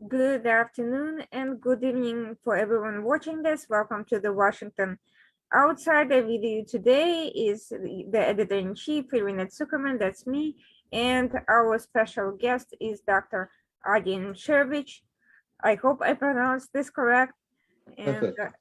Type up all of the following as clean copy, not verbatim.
Good afternoon and good evening for everyone watching this. Welcome to the Washington Outsider video. Today is the editor-in-chief, Irina Zuckerman, that's me, and our special guest is Dr. Adin Shevich. I hope I pronounced this correct. And Perfect.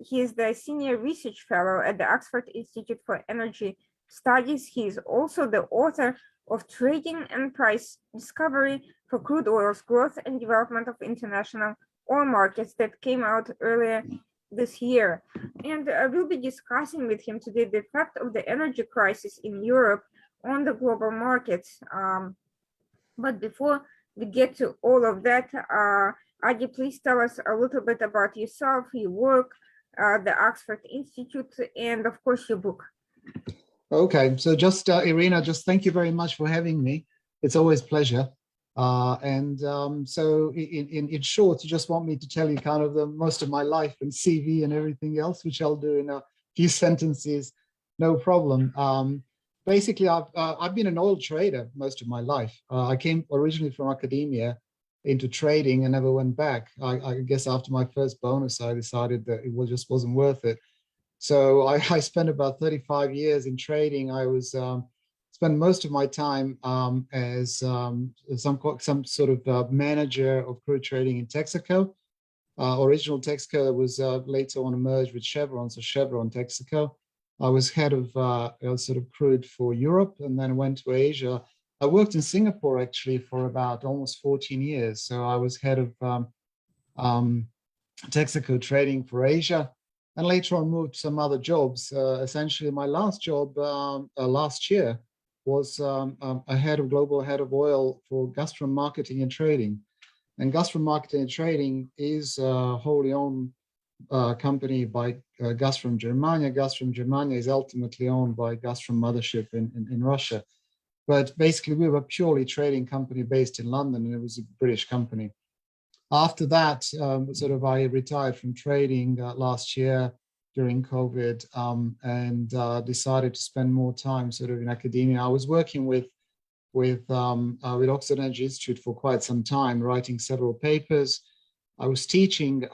he is the Senior Research Fellow at the Oxford Institute for Energy Studies. He is also the author of Trading and Price Discovery for Crude Oil's Growth and Development of International Oil Markets that came out earlier this year. And we'll be discussing with him today the effect of the energy crisis in Europe on the global markets. But before we get to all of that, Adi, please tell us a little bit about yourself, your work, the Oxford Institute, and of course your book. Okay, so just Irina, just thank you very much for having me. It's always a pleasure. So in short, you just want me to tell you kind of the most of my life and CV and everything else, which I'll do in a few sentences, no problem. Basically, I've been an oil trader most of my life. I came originally from academia into trading and never went back. I guess after my first bonus, I decided that just wasn't worth it. So I spent about 35 years in trading. I was spent most of my time as some sort of manager of crude trading in Texaco. Original Texaco was later on merged with Chevron, so Chevron Texaco. I was head of sort of crude for Europe, and then went to Asia. I worked in Singapore actually for about almost 14 years. So I was head of Texaco trading for Asia, and later on moved to some other jobs. Essentially, my last job last year was a global head of oil for Gazprom Marketing and Trading. And Gazprom Marketing and Trading is a wholly owned company by Gazprom Germania. Gazprom Germania is ultimately owned by Gazprom Mothership in Russia. But basically, we were a purely trading company based in London, and it was a British company. After that, I retired from trading last year during COVID, and decided to spend more time sort of in academia. I was working with Oxford Energy Institute for quite some time, writing several papers. I was teaching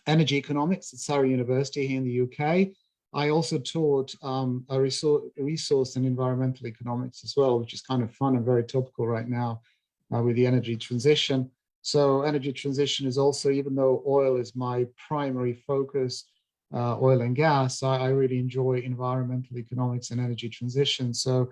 energy economics at Surrey University here in the UK. I also taught a resource and environmental economics as well, which is kind of fun and very topical right now with the energy transition. So energy transition is also, even though oil is my primary focus, oil and gas, I really enjoy environmental economics and energy transition. So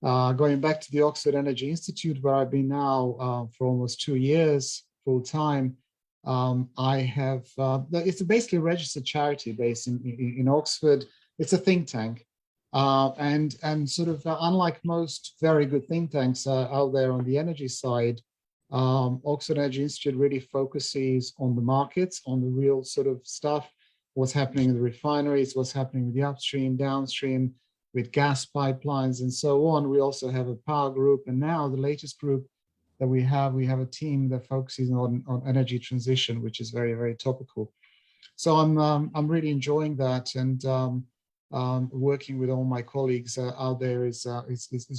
going back to the Oxford Energy Institute, where I've been now for almost 2 years full time, I have, it's basically a registered charity based in Oxford. It's a think tank. And sort of unlike most very good think tanks out there on the energy side, Oxford Energy Institute really focuses on the markets, on the real sort of stuff, what's happening in the refineries, what's happening with the upstream, downstream, with gas pipelines and so on. We also have a power group, and now the latest group that we have a team that focuses on energy transition, which is very, very topical. So I'm really enjoying that, and working with all my colleagues out there has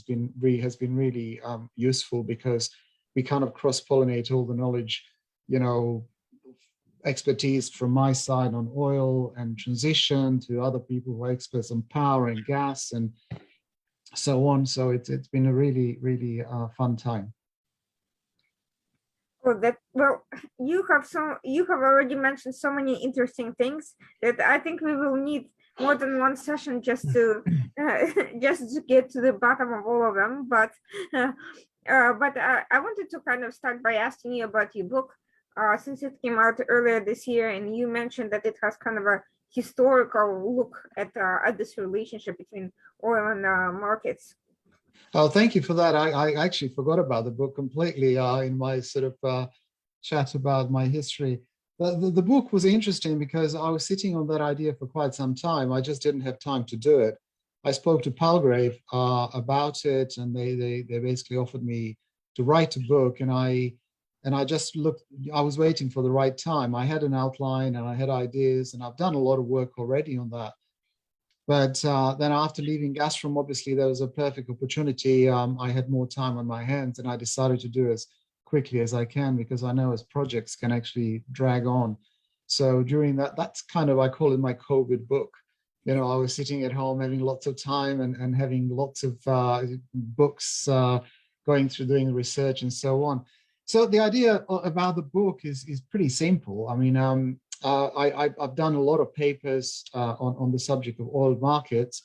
been really useful, because we kind of cross-pollinate all the knowledge, expertise from my side on oil and transition to other people who are experts on power and gas and so on. So it's been a really, really fun time. Well, you have already mentioned so many interesting things that I think we will need more than one session just to get to the bottom of all of them. But I wanted to kind of start by asking you about your book, since it came out earlier this year, and you mentioned that it has kind of a historical look at this relationship between oil and markets. Oh, thank you for that. I actually forgot about the book completely in my sort of chat about my history. The book was interesting because I was sitting on that idea for quite some time. I just didn't have time to do it. I spoke to Palgrave about it, and they basically offered me to write a book, and I just looked. I was waiting for the right time. I had an outline and I had ideas, and I've done a lot of work already on that. But then after leaving Gazprom, obviously there was a perfect opportunity. I had more time on my hands, and I decided to do a quickly as I can, because I know as projects can actually drag on. So during that, that's kind of, I call it my COVID book. You know, I was sitting at home having lots of time and having lots of books, going through doing research and so on. So the idea about the book is pretty simple. I mean, I've done a lot of papers on the subject of oil markets.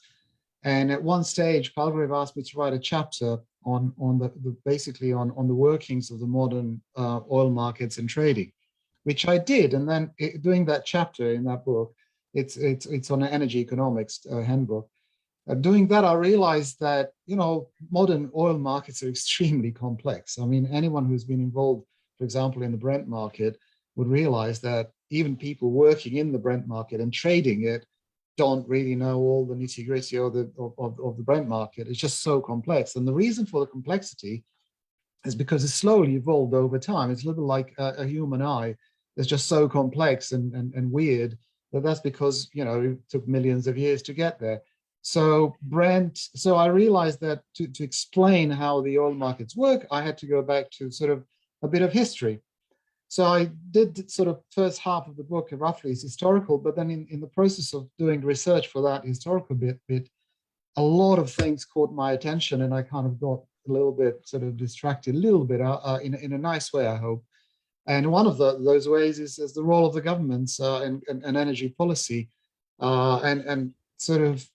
And at one stage, Palgrave asked me to write a chapter on the basically on the workings of the modern oil markets and trading, which I did. And then doing that chapter in that book, it's on an energy economics handbook. Doing that, I realized that, you know, modern oil markets are extremely complex. I mean, anyone who's been involved, for example, in the Brent market would realize that even people working in the Brent market and trading it don't really know all the nitty gritty of the Brent market. It's just so complex. And the reason for the complexity is because it's slowly evolved over time. It's a little like a human eye. It's just so complex and weird that's because, you know, it took millions of years to get there. So I realized that to explain how the oil markets work, I had to go back to sort of a bit of history. So I did sort of first half of the book roughly is historical, but then in the process of doing research for that historical bit, a lot of things caught my attention, and I kind of got a little bit sort of distracted, a little bit in a nice way, I hope. And one of those ways is the role of the governments and energy policy, and sort of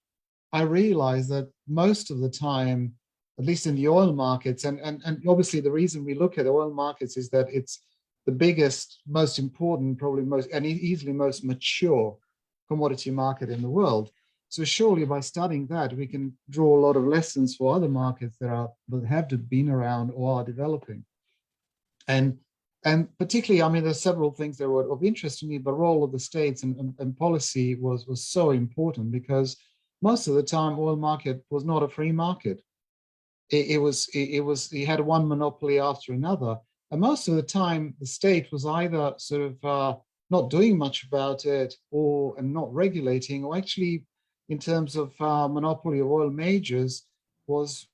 I realized that most of the time, at least in the oil markets, and obviously the reason we look at oil markets is that it's the biggest, most important, probably most, and easily most mature commodity market in the world. So surely by studying that, we can draw a lot of lessons for other markets that have been around or are developing. And particularly, I mean, there's several things that were of interest to me, but role of the states and policy was so important, because most of the time, oil market was not a free market. It had one monopoly after another. And most of the time, the state was either sort of not doing much about it and not regulating, or actually, in terms of monopoly of oil majors, was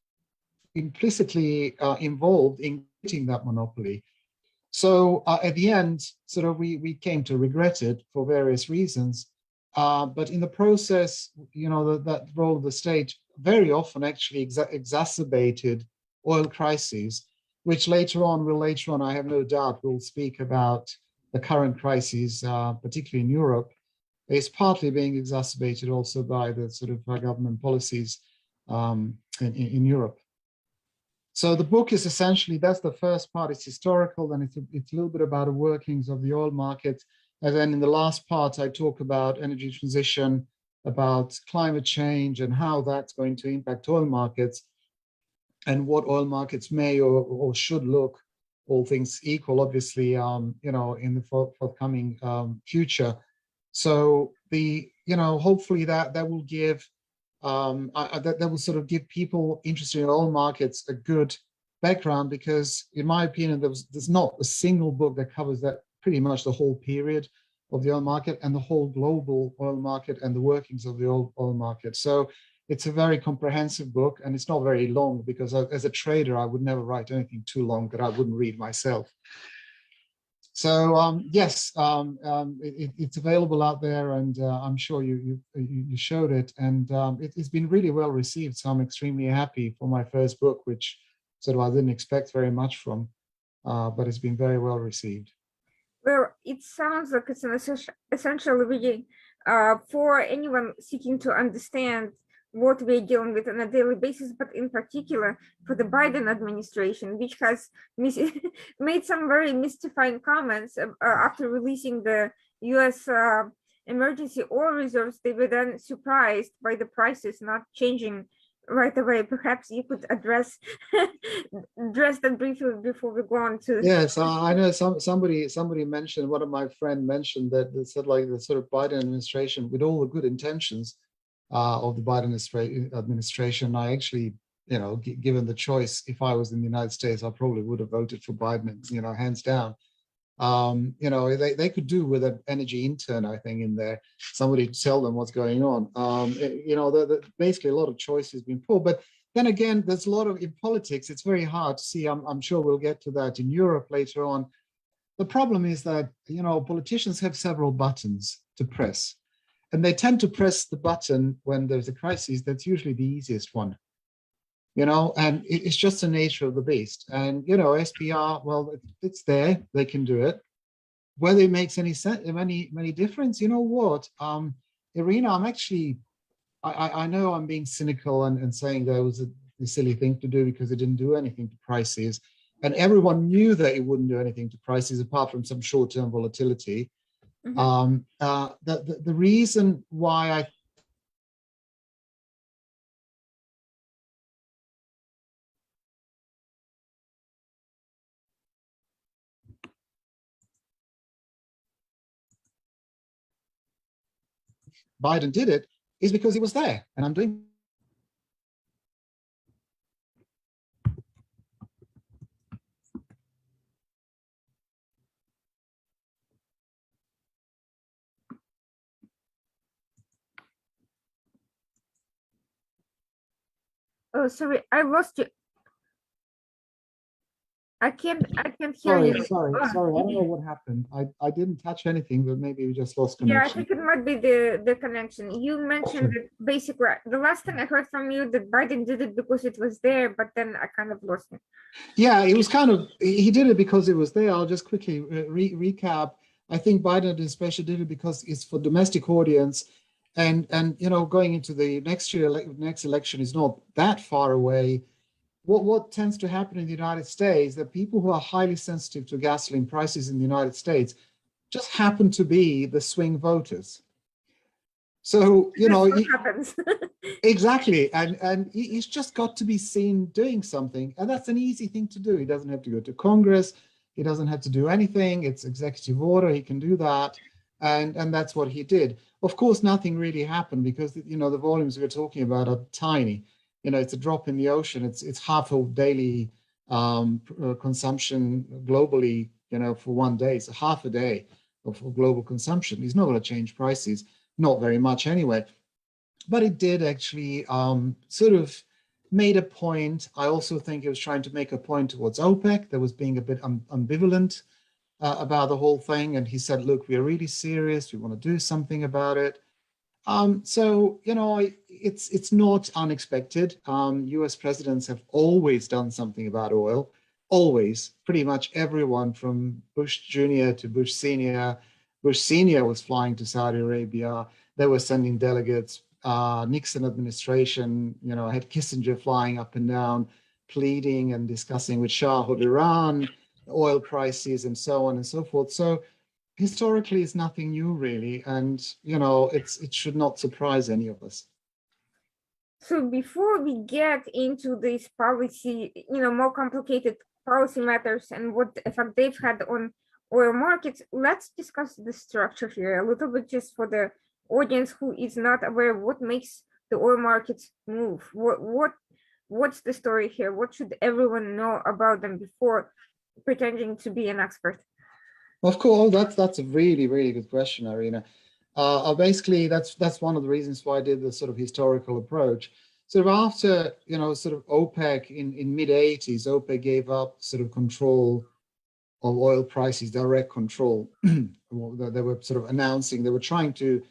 implicitly involved in getting that monopoly. So at the end, sort of we came to regret it for various reasons. But in the process, you know, that role of the state very often actually exacerbated oil crises, which later on, I have no doubt, we'll speak about the current crises, particularly in Europe, is partly being exacerbated also by the sort of government policies in Europe. So the book is essentially, that's the first part, it's historical, and it's a little bit about the workings of the oil market. And then in the last part, I talk about energy transition, about climate change and how that's going to impact oil markets, and what oil markets may or should look, all things equal, obviously, you know, in the forthcoming future. So hopefully that will give, that will sort of give people interested in oil markets a good background, because in my opinion, there's not a single book that covers that pretty much the whole period of the oil market and the whole global oil market and the workings of the oil market. So it's a very comprehensive book, and it's not very long, because as a trader, I would never write anything too long that I wouldn't read myself. So yes, it's available out there, and I'm sure you showed it, and it's been really well received. So I'm extremely happy for my first book, which sort of I didn't expect very much from, but it's been very well received. Well, it sounds like it's an essential reading for anyone seeking to understand what we're dealing with on a daily basis, but in particular for the Biden administration, which has made some very mystifying comments after releasing the US emergency oil reserves. They were then surprised by the prices not changing right away. Perhaps you could address that briefly before we go on to. Yes, I know somebody mentioned, one of my friend mentioned that they said, like, the sort of Biden administration, with all the good intentions of the Biden administration, I actually, you know, given the choice, if I was in the United States, I probably would have voted for Biden, you know, hands down. You know, they could do with an energy intern, I think, in there, somebody to tell them what's going on. You know, basically a lot of choice has been pulled, but then again, there's a lot of, in politics, it's very hard to see. I'm sure we'll get to that in Europe later on. The problem is that, politicians have several buttons to press, and they tend to press the button when there's a crisis. That's usually the easiest one, and it's just the nature of the beast. And, SPR, well, it's there, they can do it. Whether it makes any sense, any difference, you know what, Irina, I know I'm being cynical and saying that was a silly thing to do because it didn't do anything to prices. And everyone knew that it wouldn't do anything to prices apart from some short-term volatility. Mm-hmm. The reason why Biden did it is because he was there, and I'm doing. Oh, sorry, I lost you. I can't hear you. Sorry. I don't know what happened. I didn't touch anything, but maybe we just lost connection. Yeah, I think it might be the connection. You mentioned that basically the last thing I heard from you that Biden did it because it was there, but then I kind of lost it. Yeah, it was he did it because it was there. I'll just quickly recap. I think Biden especially did it because it's for domestic audience, and going into the next election is not that far away. What tends to happen in the United States, that people who are highly sensitive to gasoline prices in the United States just happen to be the swing voters. So, what happens. Exactly. And he's just got to be seen doing something. And that's an easy thing to do. He doesn't have to go to Congress. He doesn't have to do anything. It's executive order. He can do that. And that's what he did. Of course, nothing really happened because, the volumes we're talking about are tiny. It's a drop in the ocean. It's half of daily consumption globally, for one day. It's half a day of global consumption. He's not going to change prices, not very much anyway. But it did actually sort of made a point. I also think he was trying to make a point towards OPEC that was being a bit ambivalent about the whole thing. And he said, look, we're really serious. We want to do something about it. So, it's not unexpected. US presidents have always done something about oil, always. Pretty much everyone from Bush Jr. to Bush Sr. Bush Sr. was flying to Saudi Arabia. They were sending delegates. Nixon administration, had Kissinger flying up and down, pleading and discussing with Shah of Iran, oil prices and so on and so forth. So historically, it's nothing new, really. And, it should not surprise any of us. So before we get into this policy, more complicated policy matters and what effect they've had on oil markets, let's discuss the structure here a little bit, just for the audience who is not aware of what makes the oil markets move. What's the story here? What should everyone know about them before pretending to be an expert? Of course, that's a really, really good question, Irina. Basically, that's one of the reasons why I did the sort of historical approach. Sort of after, sort of OPEC in mid-80s, OPEC gave up sort of control of oil prices, direct control. They were sort of announcing, they were trying to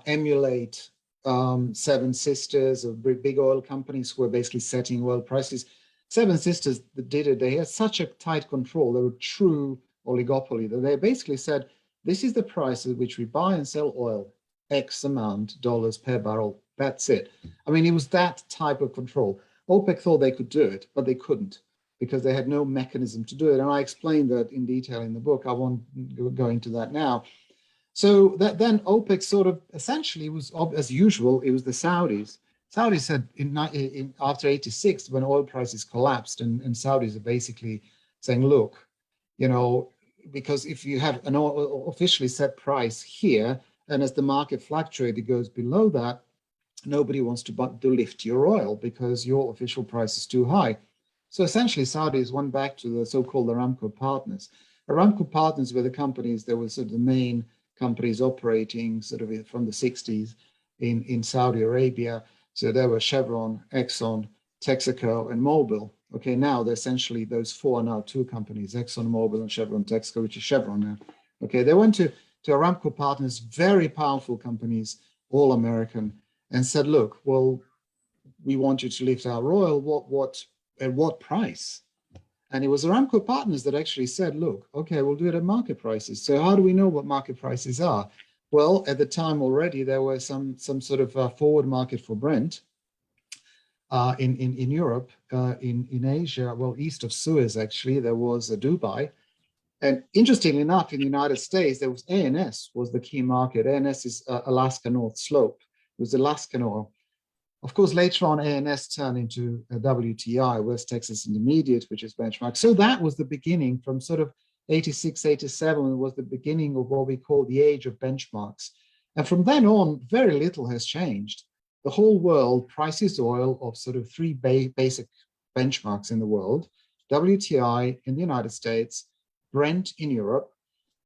emulate Seven Sisters of big oil companies who were basically setting oil prices. Seven Sisters did it. They had such a tight control. They were true oligopoly. They basically said, this is the price at which we buy and sell oil, X amount dollars per barrel. That's it. I mean, it was that type of control. OPEC thought they could do it, but they couldn't because they had no mechanism to do it. And I explained that in detail in the book. I won't go into that now. So then OPEC sort of essentially was, as usual, it was the Saudis. Saudis said after 86, when oil prices collapsed, and Saudis are basically saying, look, because if you have an officially set price here, and as the market fluctuates, it goes below that, nobody wants to lift your oil because your official price is too high. So essentially, Saudis went back to the so-called Aramco partners. Aramco partners were the companies that were sort of the main companies operating sort of from the 60s in Saudi Arabia. So there were Chevron, Exxon, Texaco, and Mobil. Okay, now they're essentially those four are now two companies, ExxonMobil and Chevron Texaco, which is Chevron now. Okay, they went to Aramco Partners, very powerful companies, all American, and said, look, well, we want you to lift our oil. At what price? And it was Aramco Partners that actually said, look, okay, we'll do it at market prices. So how do we know what market prices are? Well, at the time already, there was some sort of forward market for Brent in Europe, in Asia, well, east of Suez, actually, there was Dubai. And interestingly enough, in the United States, there was ANS was the key market. ANS is Alaska North Slope. It was Alaskan oil. Of course, later on, ANS turned into WTI, West Texas Intermediate, which is benchmark. So that was the beginning from sort of 86, 87 was the beginning of what we call the age of benchmarks. And from then on, very little has changed. The whole world prices oil of sort of three basic benchmarks in the world: WTI in the United States, Brent in Europe,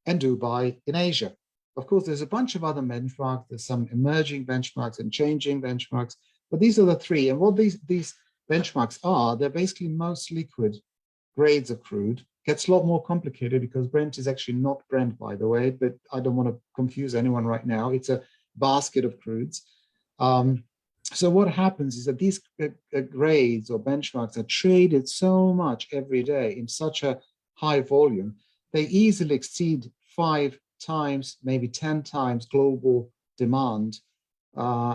and Dubai in Asia. Of course, there's a bunch of other benchmarks. There's some emerging benchmarks and changing benchmarks, but these are the three. And what these benchmarks are, they're basically most liquid grades of crude. Gets a lot more complicated because Brent is actually not Brent, by the way, but I don't want to confuse anyone right now. It's a basket of crudes. So what happens is that these grades or benchmarks are traded so much every day in such a high volume, they easily exceed 5 times, maybe 10 times global demand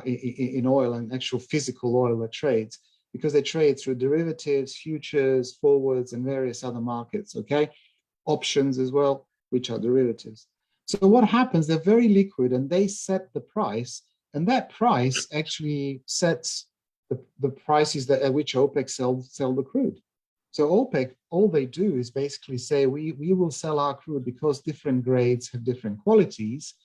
in oil and actual physical oil that trades, because they trade through derivatives, futures, forwards, and various other markets, okay? Options as well, which are derivatives. So what happens, they're very liquid and they set the price, and that price actually sets the prices that at which OPEC sell the crude. So OPEC, all they do is basically say, we will sell our crude because different grades have different qualities.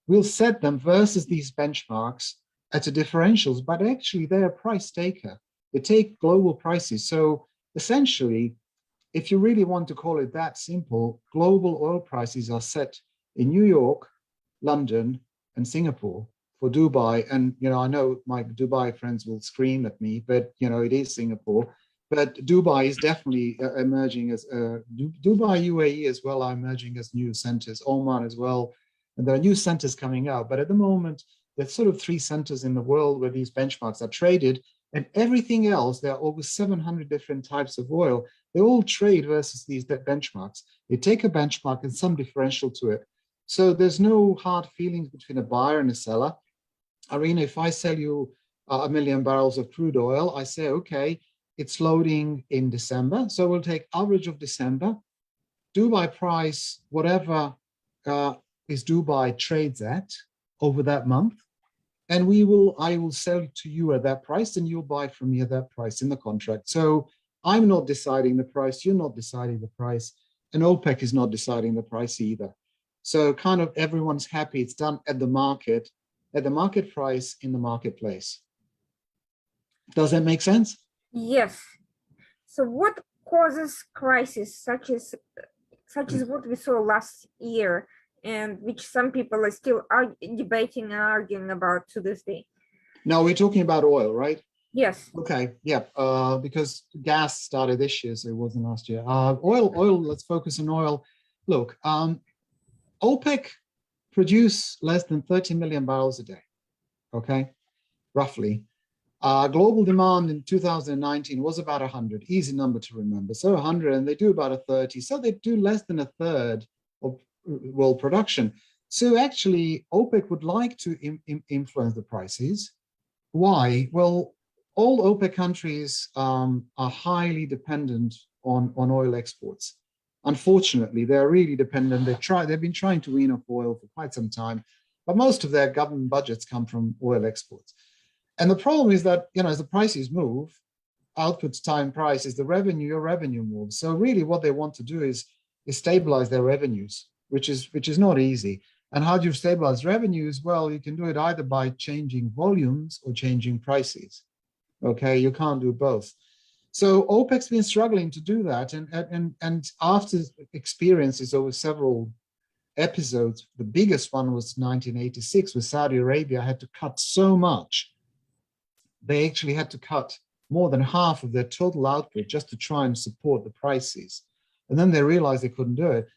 We'll set them versus these benchmarks at a differentials, but actually they're a price taker. They take global prices. So essentially, if you really want to call it that simple, global oil prices are set in New York, London, and Singapore. For Dubai, and I know my Dubai friends will scream at me, but it is Singapore. But Dubai is definitely emerging as Dubai, UAE as well are emerging as new centers. Oman as well, and there are new centers coming out. But at the moment, there's sort of 3 centers in the world where these benchmarks are traded, and everything else. There are over 700 different types of oil. They all trade versus these benchmarks. They take a benchmark and some differential to it. So there's no hard feelings between a buyer and a seller. Arena, if I sell you 1 million barrels of crude oil, I say, okay, it's loading in December. So we'll take average of December, Dubai price, whatever is Dubai trades at over that month. And I will sell to you at that price and you'll buy from me at that price in the contract. So I'm not deciding the price, you're not deciding the price, and OPEC is not deciding the price either. So kind of everyone's happy. It's done at the market price in the marketplace. Does that make sense? Yes. So what causes crisis such as what we saw last year, and which some people are still debating and arguing about to this day? No, we're talking about oil, right? Yes. Okay, yeah, because gas started this year, so it wasn't last year. Oil, let's focus on oil. Look, OPEC produce less than 30 million barrels a day, okay, roughly. Global demand in 2019 was about 100, easy number to remember. So 100, and they do about a 30. So they do less than a third of world production. So actually, OPEC would like to influence the prices. Why? Well, all OPEC countries are highly dependent on oil exports. Unfortunately, they're really dependent. They've been trying to wean off oil for quite some time, but most of their government budgets come from oil exports. And the problem is that, as the prices move, output time price is your revenue moves. So really what they want to do is stabilize their revenues, which is not easy. And how do you stabilize revenues? Well, you can do it either by changing volumes or changing prices. Okay, you can't do both. So OPEC's been struggling to do that. And after experiences over several episodes, the biggest one was 1986, where Saudi Arabia had to cut so much. They actually had to cut more than half of their total output just to try and support the prices. And then they realized they couldn't do it.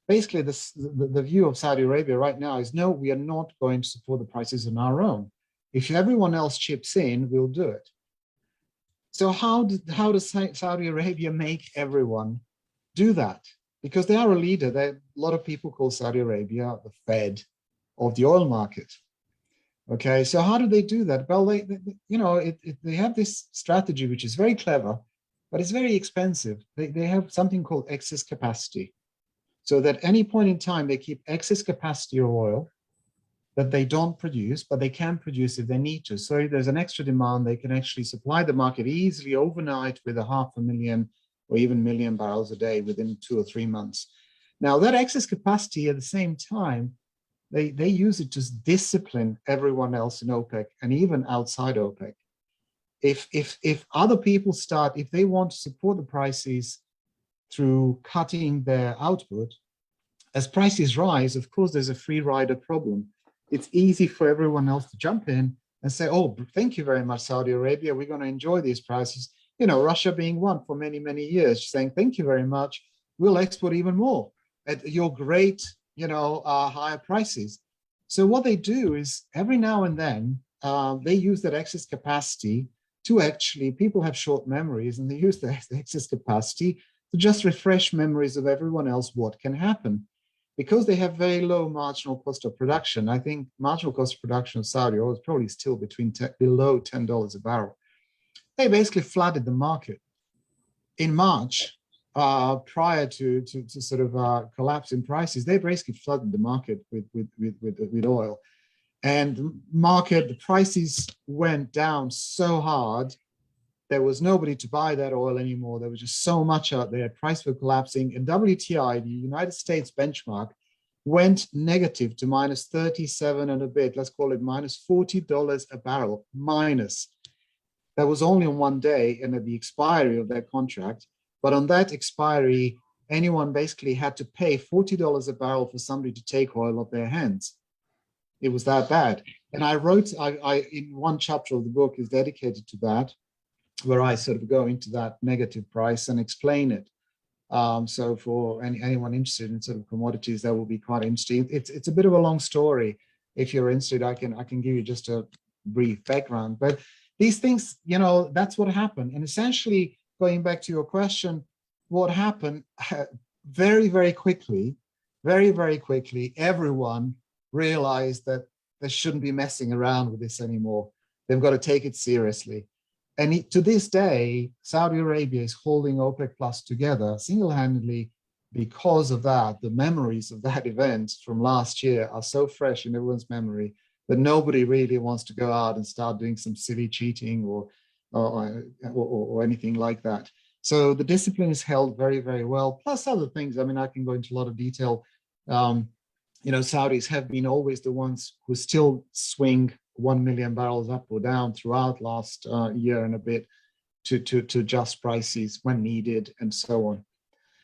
Basically, the view of Saudi Arabia right now is, no, we are not going to support the prices on our own. If everyone else chips in, we'll do it. So how does Saudi Arabia make everyone do that? Because they are a leader. A lot of people call Saudi Arabia the Fed of the oil market. Okay, so how do they do that? Well, they have this strategy which is very clever, but it's very expensive. They have something called excess capacity. So that at any point in time, they keep excess capacity of oil that they don't produce, but they can produce if they need to. So if there's an extra demand, they can actually supply the market easily overnight with 500,000 or even million barrels a day within 2 or 3 months. Now, that excess capacity at the same time, they use it to discipline everyone else in OPEC and even outside OPEC. If other people if they want to support the prices through cutting their output, as prices rise, of course, there's a free rider problem. It's easy for everyone else to jump in and say, oh, thank you very much, Saudi Arabia. We're going to enjoy these prices. Russia being one for many, many years, saying, thank you very much. We'll export even more at your great, higher prices. So what they do is every now and then, they use that excess capacity to actually, people have short memories, and they use the excess capacity to just refresh memories of everyone else what can happen. Because they have very low marginal cost of production, I think marginal cost of production of Saudi oil is probably still below $10 a barrel. They basically flooded the market. In March, prior to sort of collapse in prices, they basically flooded the market with oil. And the prices went down so hard, there was nobody to buy that oil anymore. There was just so much out there. Prices were collapsing. And WTI, the United States benchmark, went negative to minus 37 and a bit. Let's call it minus $40 a barrel, minus. That was only on one day and at the expiry of that contract. But on that expiry, anyone basically had to pay $40 a barrel for somebody to take oil off their hands. It was that bad. And I wrote, in one chapter of the book is dedicated to that, where I sort of go into that negative price and explain it. So for anyone interested in sort of commodities, that will be quite interesting. It's a bit of a long story. If you're interested, I can give you just a brief background. But these things, that's what happened. And essentially, going back to your question, what happened very, very quickly, everyone realized that they shouldn't be messing around with this anymore. They've got to take it seriously. And to this day, Saudi Arabia is holding OPEC Plus together single-handedly because of that. The memories of that event from last year are so fresh in everyone's memory that nobody really wants to go out and start doing some silly cheating or anything like that. So the discipline is held very, very well, plus other things. I mean, I can go into a lot of detail. Saudis have been always the ones who still swing 1 million barrels up or down throughout last year and a bit to adjust prices when needed and so on.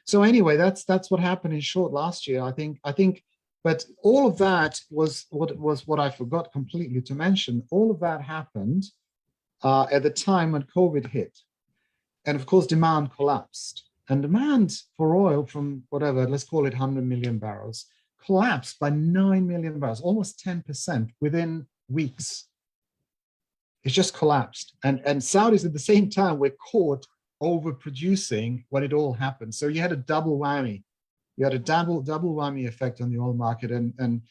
So anyway, that's what happened in short last year. I think, but all of that was what I forgot completely to mention. All of that happened at the time when COVID hit, and of course demand collapsed. And demand for oil from whatever, let's call it 100 million barrels, collapsed by 9 million barrels, almost 10% within weeks. It's just collapsed. And Saudis at the same time were caught overproducing when it all happened. So you had a double whammy. You had a double whammy effect on the oil market and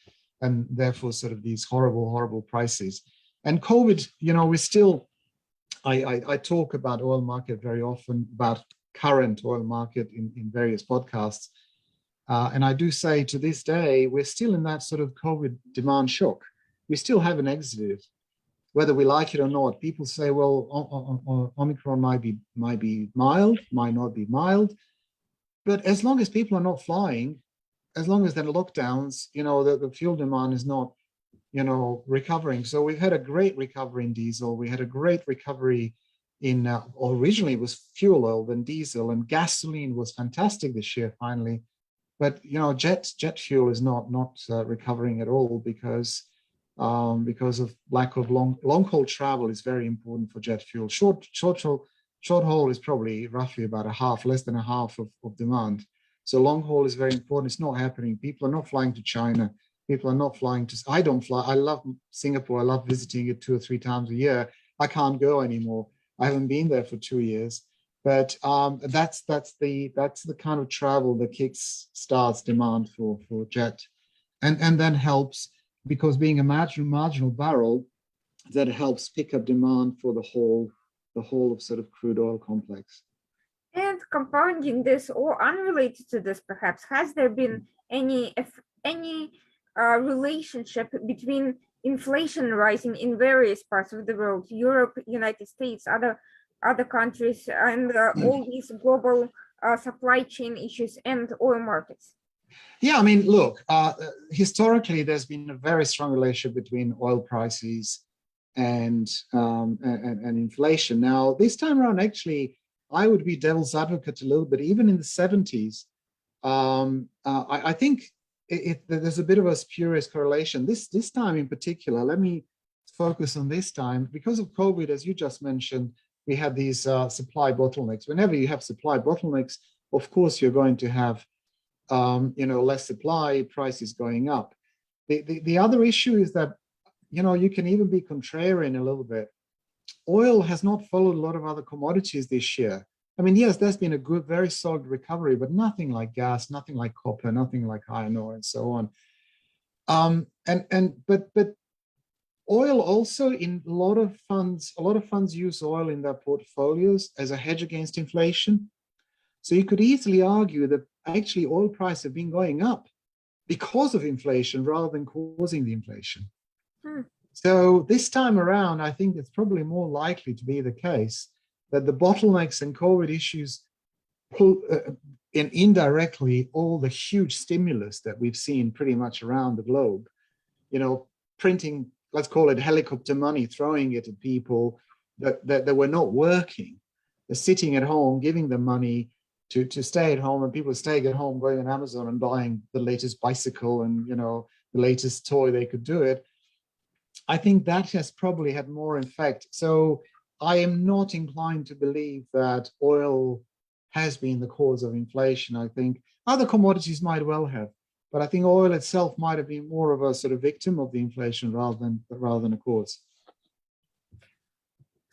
therefore sort of these horrible prices. And COVID, we still, I talk about oil market very often, about current oil market in various podcasts. And I do say to this day, we're still in that sort of COVID demand shock. We still haven't exited, whether we like it or not. People say, well, Omicron might be mild, might not be mild. But as long as people are not flying, as long as there are lockdowns, the fuel demand is not, recovering. So we've had a great recovery in diesel. We had a great recovery in, originally it was fuel oil, then diesel, and gasoline was fantastic this year, finally. But, jet fuel is not recovering at all because of lack of long haul travel is very important for jet fuel. Short short haul is probably roughly about a half, less than a half of demand. So long haul is very important. It's not happening. People are not flying to China. People are not flying to, I don't fly. I love Singapore. I love visiting it 2 or 3 times a year. I can't go anymore. I haven't been there for 2 years. But that's the kind of travel that starts demand for jet, and then helps, because being a marginal barrel, that helps pick up demand for the whole of sort of crude oil complex. And compounding this, or unrelated to this, perhaps, has there been any relationship between inflation rising in various parts of the world, Europe, United States, other countries, and all these global supply chain issues and oil markets? Yeah, I mean, look, historically, there's been a very strong relationship between oil prices and inflation. Now, this time around, actually, I would be devil's advocate a little bit. Even in the 70s, I think there's a bit of a spurious correlation. This time in particular, let me focus on this time. Because of COVID, as you just mentioned, we had these supply bottlenecks. Whenever you have supply bottlenecks, of course, you're going to have less supply, prices going up. The other issue is that, you can even be contrarian a little bit. Oil has not followed a lot of other commodities this year. I mean, yes, there's been a good, very solid recovery, but nothing like gas, nothing like copper, nothing like iron ore, and so on. But oil also, in a lot of funds use oil in their portfolios as a hedge against inflation. So you could easily argue that actually oil prices have been going up because of inflation rather than causing the inflation. So this time around, I think it's probably more likely to be the case that the bottlenecks and COVID issues pull in indirectly all the huge stimulus that we've seen pretty much around the globe, printing, let's call it helicopter money, throwing it at people that were not working. They're sitting at home, giving them money to stay at home, and people are staying at home, going on Amazon and buying the latest bicycle and, the latest toy they could do it. I think that has probably had more effect. So I am not inclined to believe that oil has been the cause of inflation. I think other commodities might well have, but I think oil itself might have been more of a sort of victim of the inflation rather than a cause.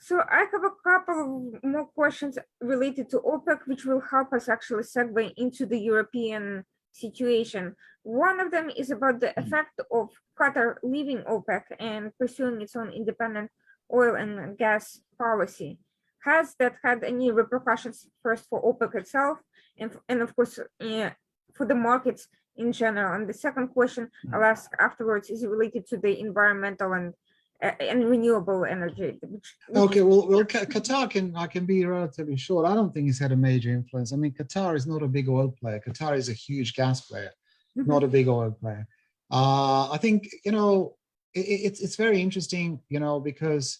So I have a couple of more questions related to OPEC, which will help us actually segue into the European situation. One of them is about the effect of Qatar leaving OPEC and pursuing its own independent oil and gas policy. Has that had any repercussions, first for OPEC itself and of course for the markets in general? And the second question I'll ask afterwards is related to the environmental and renewable energy. Okay, well, Qatar I can be relatively short. I don't think it's had a major influence. I mean, Qatar is not a big oil player. Qatar is a huge gas player, not a big oil player. I think, it's very interesting, because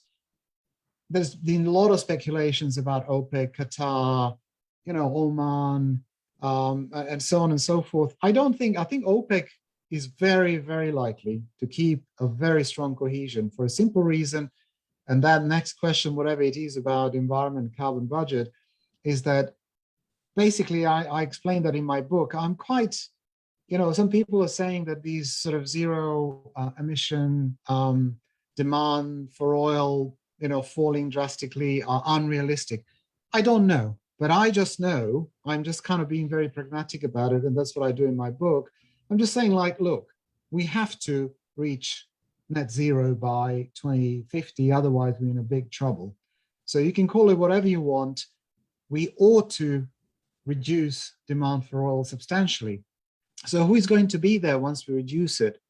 there's been a lot of speculations about OPEC, Qatar, Oman, and so on and so forth. I think OPEC is very, very likely to keep a very strong cohesion for a simple reason. And that next question, whatever it is about environment and carbon budget, is that basically I explained that in my book. I'm quite, some people are saying that these sort of zero emission demand for oil, falling drastically are unrealistic. I don't know, but I just know, I'm just kind of being very pragmatic about it. And that's what I do in my book. I'm just saying, look, we have to reach net zero by 2050, otherwise we're in a big trouble. So you can call it whatever you want. We ought to reduce demand for oil substantially. So who is going to be there once we reduce it?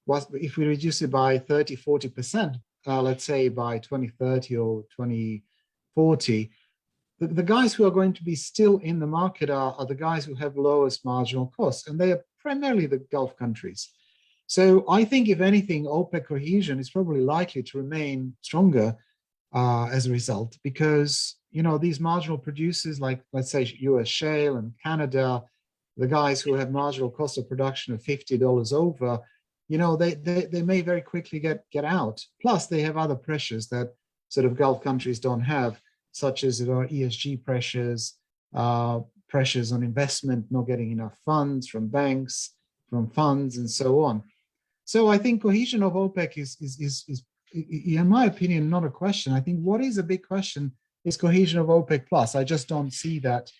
If we reduce it by 30, 40%, let's say by 2030 or 2040, the guys who are going to be still in the market are the guys who have lowest marginal costs, and they are primarily the Gulf countries. So I think, if anything, OPEC cohesion is probably likely to remain stronger as a result, because, these marginal producers, like, let's say, US shale and Canada, the guys who have marginal cost of production of $50 over, they may very quickly get out. Plus, they have other pressures that sort of Gulf countries don't have. such as ESG pressures, pressures on investment, not getting enough funds from banks, from funds, and so on. So I think cohesion of OPEC is, in my opinion, not a question. I think what is a big question is cohesion of OPEC plus. I just don't see that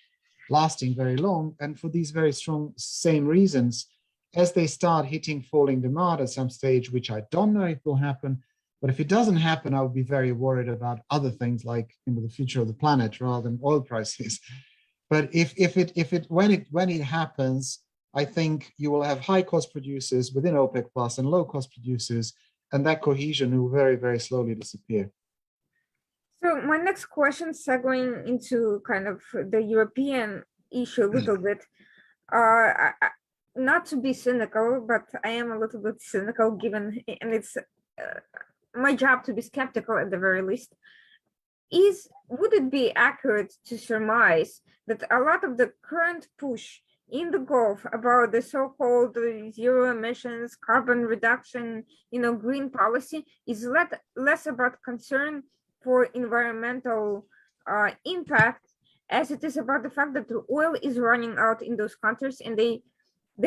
lasting very long, and for these very strong same reasons. As they start hitting falling demand at some stage, which I don't know if will happen, but if it doesn't happen, I would be very worried about other things like the future of the planet rather than oil prices. But when it happens, I think you will have high cost producers within OPEC plus and low cost producers, and that cohesion will very, very slowly disappear. So my next question, segueing into kind of the European issue a little bit, not to be cynical, but I am a little bit cynical given, and it's my job to be skeptical at the very least. Would it be accurate to surmise that a lot of the current push in the Gulf about the so-called zero emissions, carbon reduction, green policy is less about concern for environmental impact as it is about the fact that the oil is running out in those countries, and they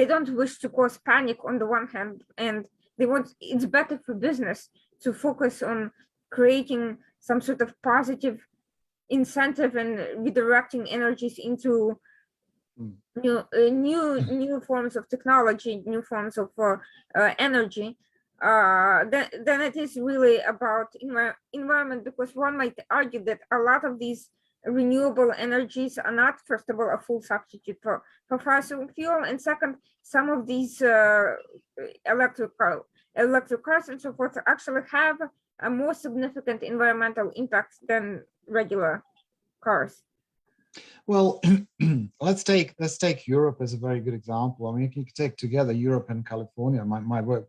don't wish to cause panic on the one hand, and it's better for business to focus on creating some sort of positive incentive and redirecting energies into new forms of technology, new forms of energy, then it is really about environment, because one might argue that a lot of these renewable energies are not, first of all, a full substitute for fossil fuel, and second, some of these electric cars and so forth actually have a more significant environmental impact than regular cars. Well, let's take Europe as a very good example. I mean, you can take together Europe and California. My work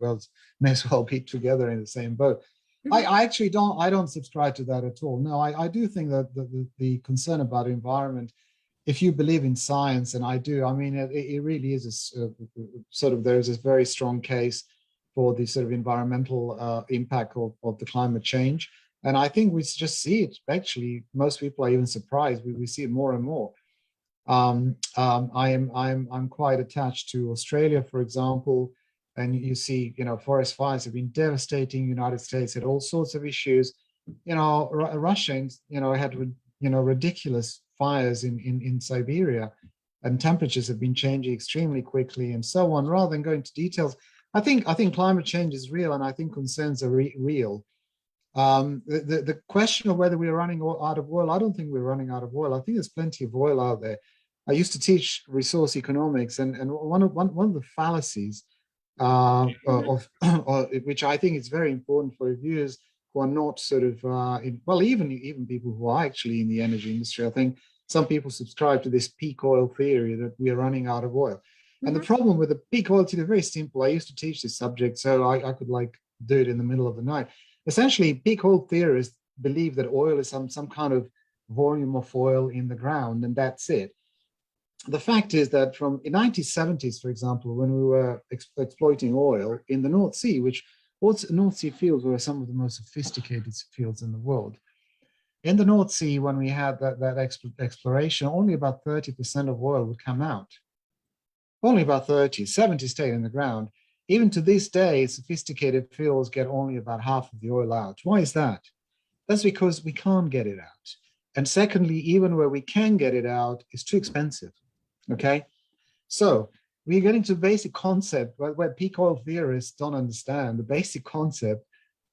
may as well be together in the same boat. I actually don't subscribe to that at all. No, I do think that the concern about environment, if you believe in science, and I do, I mean, it really is there's this very strong case for the sort of environmental impact of the climate change. And I think we just see it. Actually, most people are even surprised. We see it more and more. I'm quite attached to Australia, for example, and you see, forest fires have been devastating. United States had all sorts of issues. Russia, had ridiculous fires in Siberia, and temperatures have been changing extremely quickly, and so on. Rather than go into details, I think climate change is real, and I think concerns are real. The question of whether we're running out of oil, I don't think we're running out of oil. I think there's plenty of oil out there. I used to teach resource economics, and one of the fallacies which I think is very important for reviewers who are not sort of even people who are actually in the energy industry. I think some people subscribe to this peak oil theory that we are running out of oil. And the problem with the peak oil theory is very simple. I used to teach this subject, so I could do it in the middle of the night. Essentially, peak oil theorists believe that oil is some kind of volume of oil in the ground, and that's it. The fact is that from the 1970s, for example, when we were exploiting oil in the North Sea, which North Sea fields were some of the most sophisticated fields in the world. In the North Sea, when we had that exploration, only about 30% of oil would come out. Only about 70 stayed in the ground. Even to this day, sophisticated fields get only about half of the oil out. Why is that? That's because we can't get it out. And secondly, even where we can get it out, it's too expensive. Okay? So we're getting to basic concept where peak oil theorists don't understand. The basic concept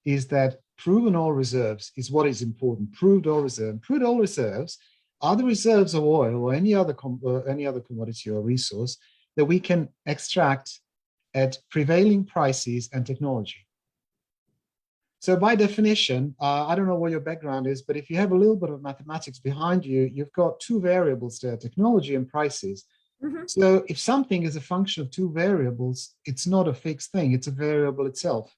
is that proven oil reserves is what is important. Proved oil reserve. Proved oil reserves are the reserves of oil or any other commodity or resource that we can extract at prevailing prices and technology. So by definition, I don't know what your background is, but if you have a little bit of mathematics behind you, you've got two variables there, technology and prices. So if something is a function of two variables, it's not a fixed thing, it's a variable itself.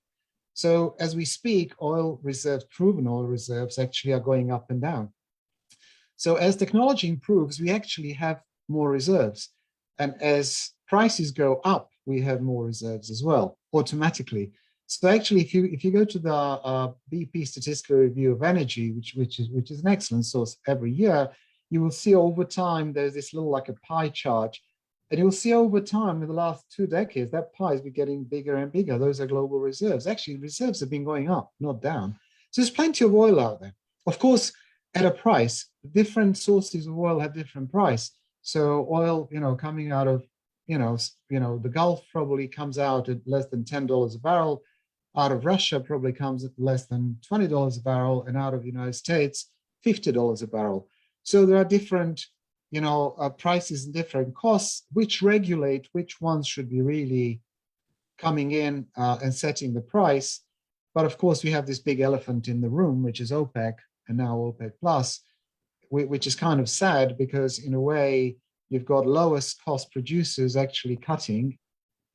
So as we speak, oil reserves, proven oil reserves actually are going up and down. So as technology improves, we actually have more reserves. And as prices go up, we have more reserves as well, automatically. So actually, if you go to the BP Statistical Review of Energy, which is an excellent source every year, you will see over time there's this little like a pie chart, and you'll see over time in the last 2 decades that pie has been getting bigger and bigger. Those are global reserves. Actually, reserves have been going up, not down. So there's plenty of oil out there. Of course, at a price. Different sources of oil have different price. So oil, coming out of the Gulf probably comes out at less than $10 a barrel. Out of Russia probably comes at less than $20 a barrel, and out of the United States, $50 a barrel. So there are different, prices and different costs, which regulate which ones should be really coming in and setting the price. But of course, we have this big elephant in the room, which is OPEC and now OPEC Plus, which is kind of sad because in a way, you've got lowest cost producers actually cutting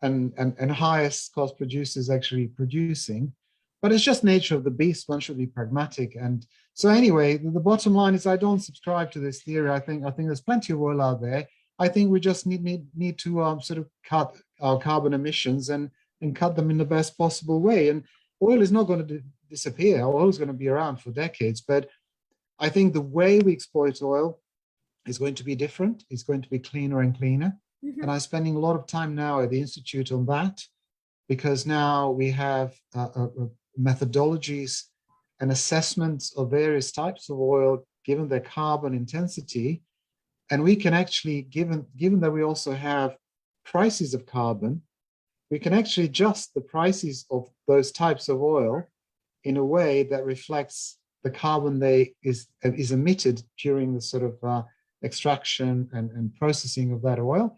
and highest cost producers actually producing. But it's just nature of the beast. One should be pragmatic. And so anyway, the bottom line is I don't subscribe to this theory. I think there's plenty of oil out there. I think we just need to sort of cut our carbon emissions and cut them in the best possible way. And oil is not going to disappear. Oil is going to be around for decades. But I think the way we exploit oil is going to be different. It's going to be cleaner and cleaner. Mm-hmm. And I'm spending a lot of time now at the Institute on that, because now we have methodologies and assessments of various types of oil given their carbon intensity. And we can actually, given that we also have prices of carbon, we can actually adjust the prices of those types of oil in a way that reflects the carbon that is emitted during the sort of extraction and processing of that oil.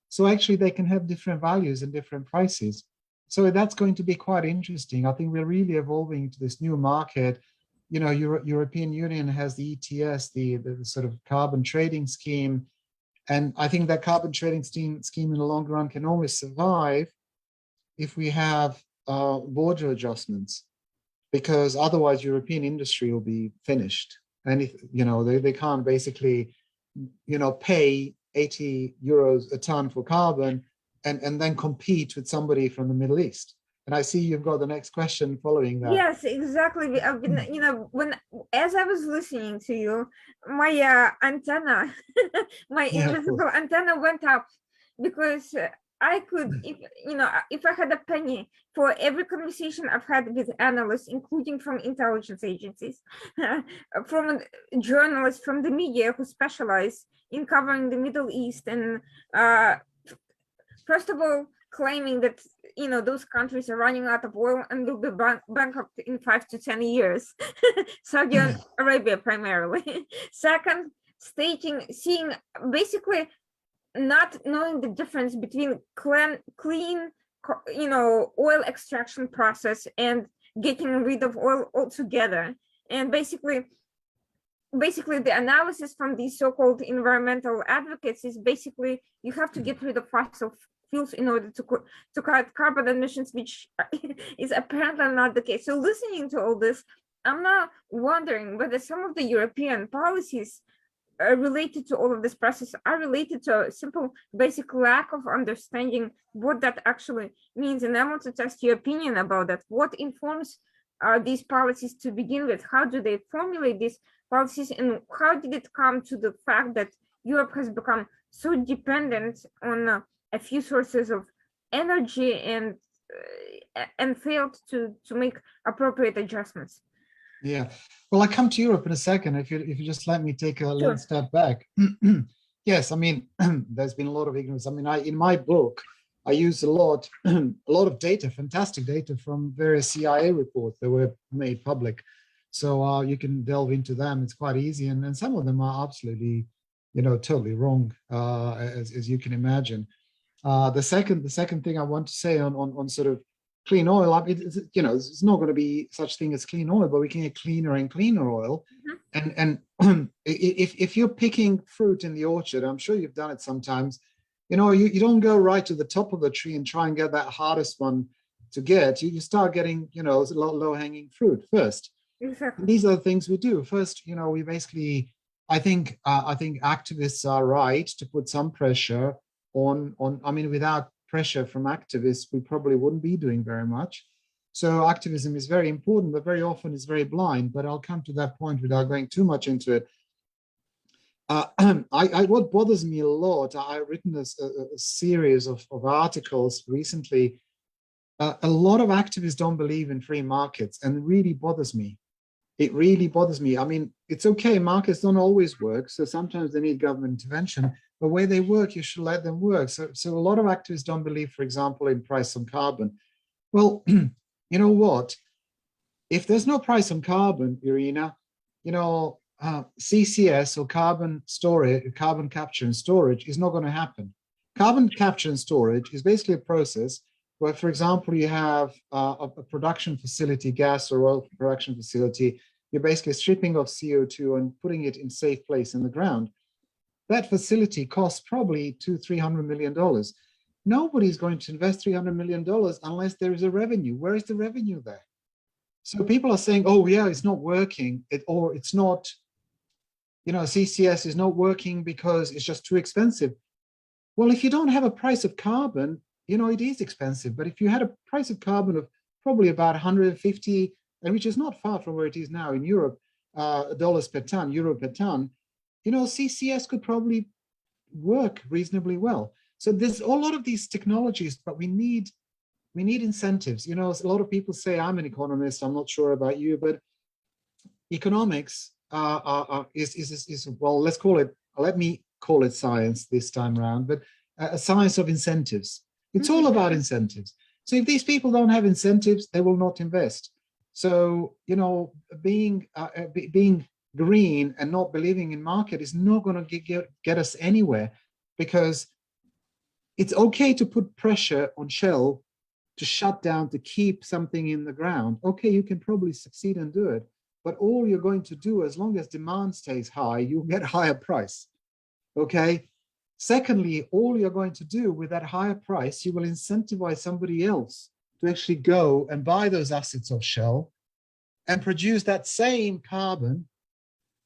So actually they can have different values and different prices. So that's going to be quite interesting. I think we're really evolving to this new market. European Union has the ETS, the sort of carbon trading scheme. And I think that carbon trading scheme in the long run can only survive if we have border adjustments, because otherwise European industry will be finished. And they can't basically, pay 80 euros a ton for carbon and then compete with somebody from the Middle East. And I see you've got the next question following that. Yes, exactly. I've been, as I was listening to you, my antenna, my invisible antenna went up, because I could, if I had a penny for every conversation I've had with analysts, including from intelligence agencies, from journalists, from the media who specialize in covering the Middle East, and first of all, claiming that those countries are running out of oil and will be bankrupt in 5 to 10 years. Saudi Arabia primarily. Second, seeing basically not knowing the difference between clean oil extraction process and getting rid of oil altogether. And basically the analysis from these so-called environmental advocates is basically you have to get rid of fossil fuels in order to cut carbon emissions, which is apparently not the case. So listening to all this, I'm now wondering whether some of the European policies related to all of this process are related to a simple basic lack of understanding what that actually means. And I want to test your opinion about that. What informs these policies to begin with? How do they formulate these policies, and how did it come to the fact that Europe has become so dependent on a few sources of energy and failed to make appropriate adjustments? Yeah, well, I come to Europe in a second. If you just let me take a little step back. Yes, I mean, there's been a lot of ignorance. I mean, in my book, I use a lot of data, fantastic data from various CIA reports that were made public. So you can delve into them. It's quite easy, and some of them are absolutely, totally wrong, as you can imagine. The second thing I want to say on sort of clean oil, I mean, it's not going to be such thing as clean oil, but we can get cleaner and cleaner oil. Mm-hmm. And if you're picking fruit in the orchard, I'm sure you've done it sometimes. You don't go right to the top of the tree and try and get that hardest one to get. You start getting low hanging fruit first. Exactly. These are the things we do first. We basically, I think activists are right to put some pressure on. I mean, without pressure from activists, we probably wouldn't be doing very much. So activism is very important, but very often it's very blind. But I'll come to that point without going too much into it. What bothers me a lot, I've written a series of articles recently. A lot of activists don't believe in free markets, and it really bothers me. It really bothers me. I mean, it's okay, markets don't always work, so sometimes they need government intervention, but where they work, you should let them work. So a lot of activists don't believe, for example, in price on carbon. Well, you know what? If there's no price on carbon, Irina, CCS or carbon storage, carbon capture and storage is not going to happen. Carbon capture and storage is basically a process where, for example, you have a production facility, gas or oil production facility, you're basically stripping off CO2 and putting it in safe place in the ground. That facility costs probably $200-300 million. Nobody's going to invest $300 million unless there is a revenue. Where is the revenue there? So people are saying, oh, yeah, it's not working, or it's not, CCS is not working because it's just too expensive. Well, if you don't have a price of carbon, it is expensive. But if you had a price of carbon of probably about 150, and which is not far from where it is now in Europe, dollars per ton, euro per ton, CCS could probably work reasonably well. So there's a lot of these technologies, but we need incentives. A lot of people say, I'm an economist, I'm not sure about you, but economics is well, let me call it science this time around, but a science of incentives. It's all about incentives. So if these people don't have incentives, they will not invest. So, being green and not believing in market is not going to get us anywhere, because it's okay to put pressure on Shell to shut down, to keep something in the ground. Okay, you can probably succeed and do it, but all you're going to do, as long as demand stays high, you'll get a higher price. Okay. Secondly, all you're going to do with that higher price, you will incentivize somebody else to actually go and buy those assets of Shell and produce that same carbon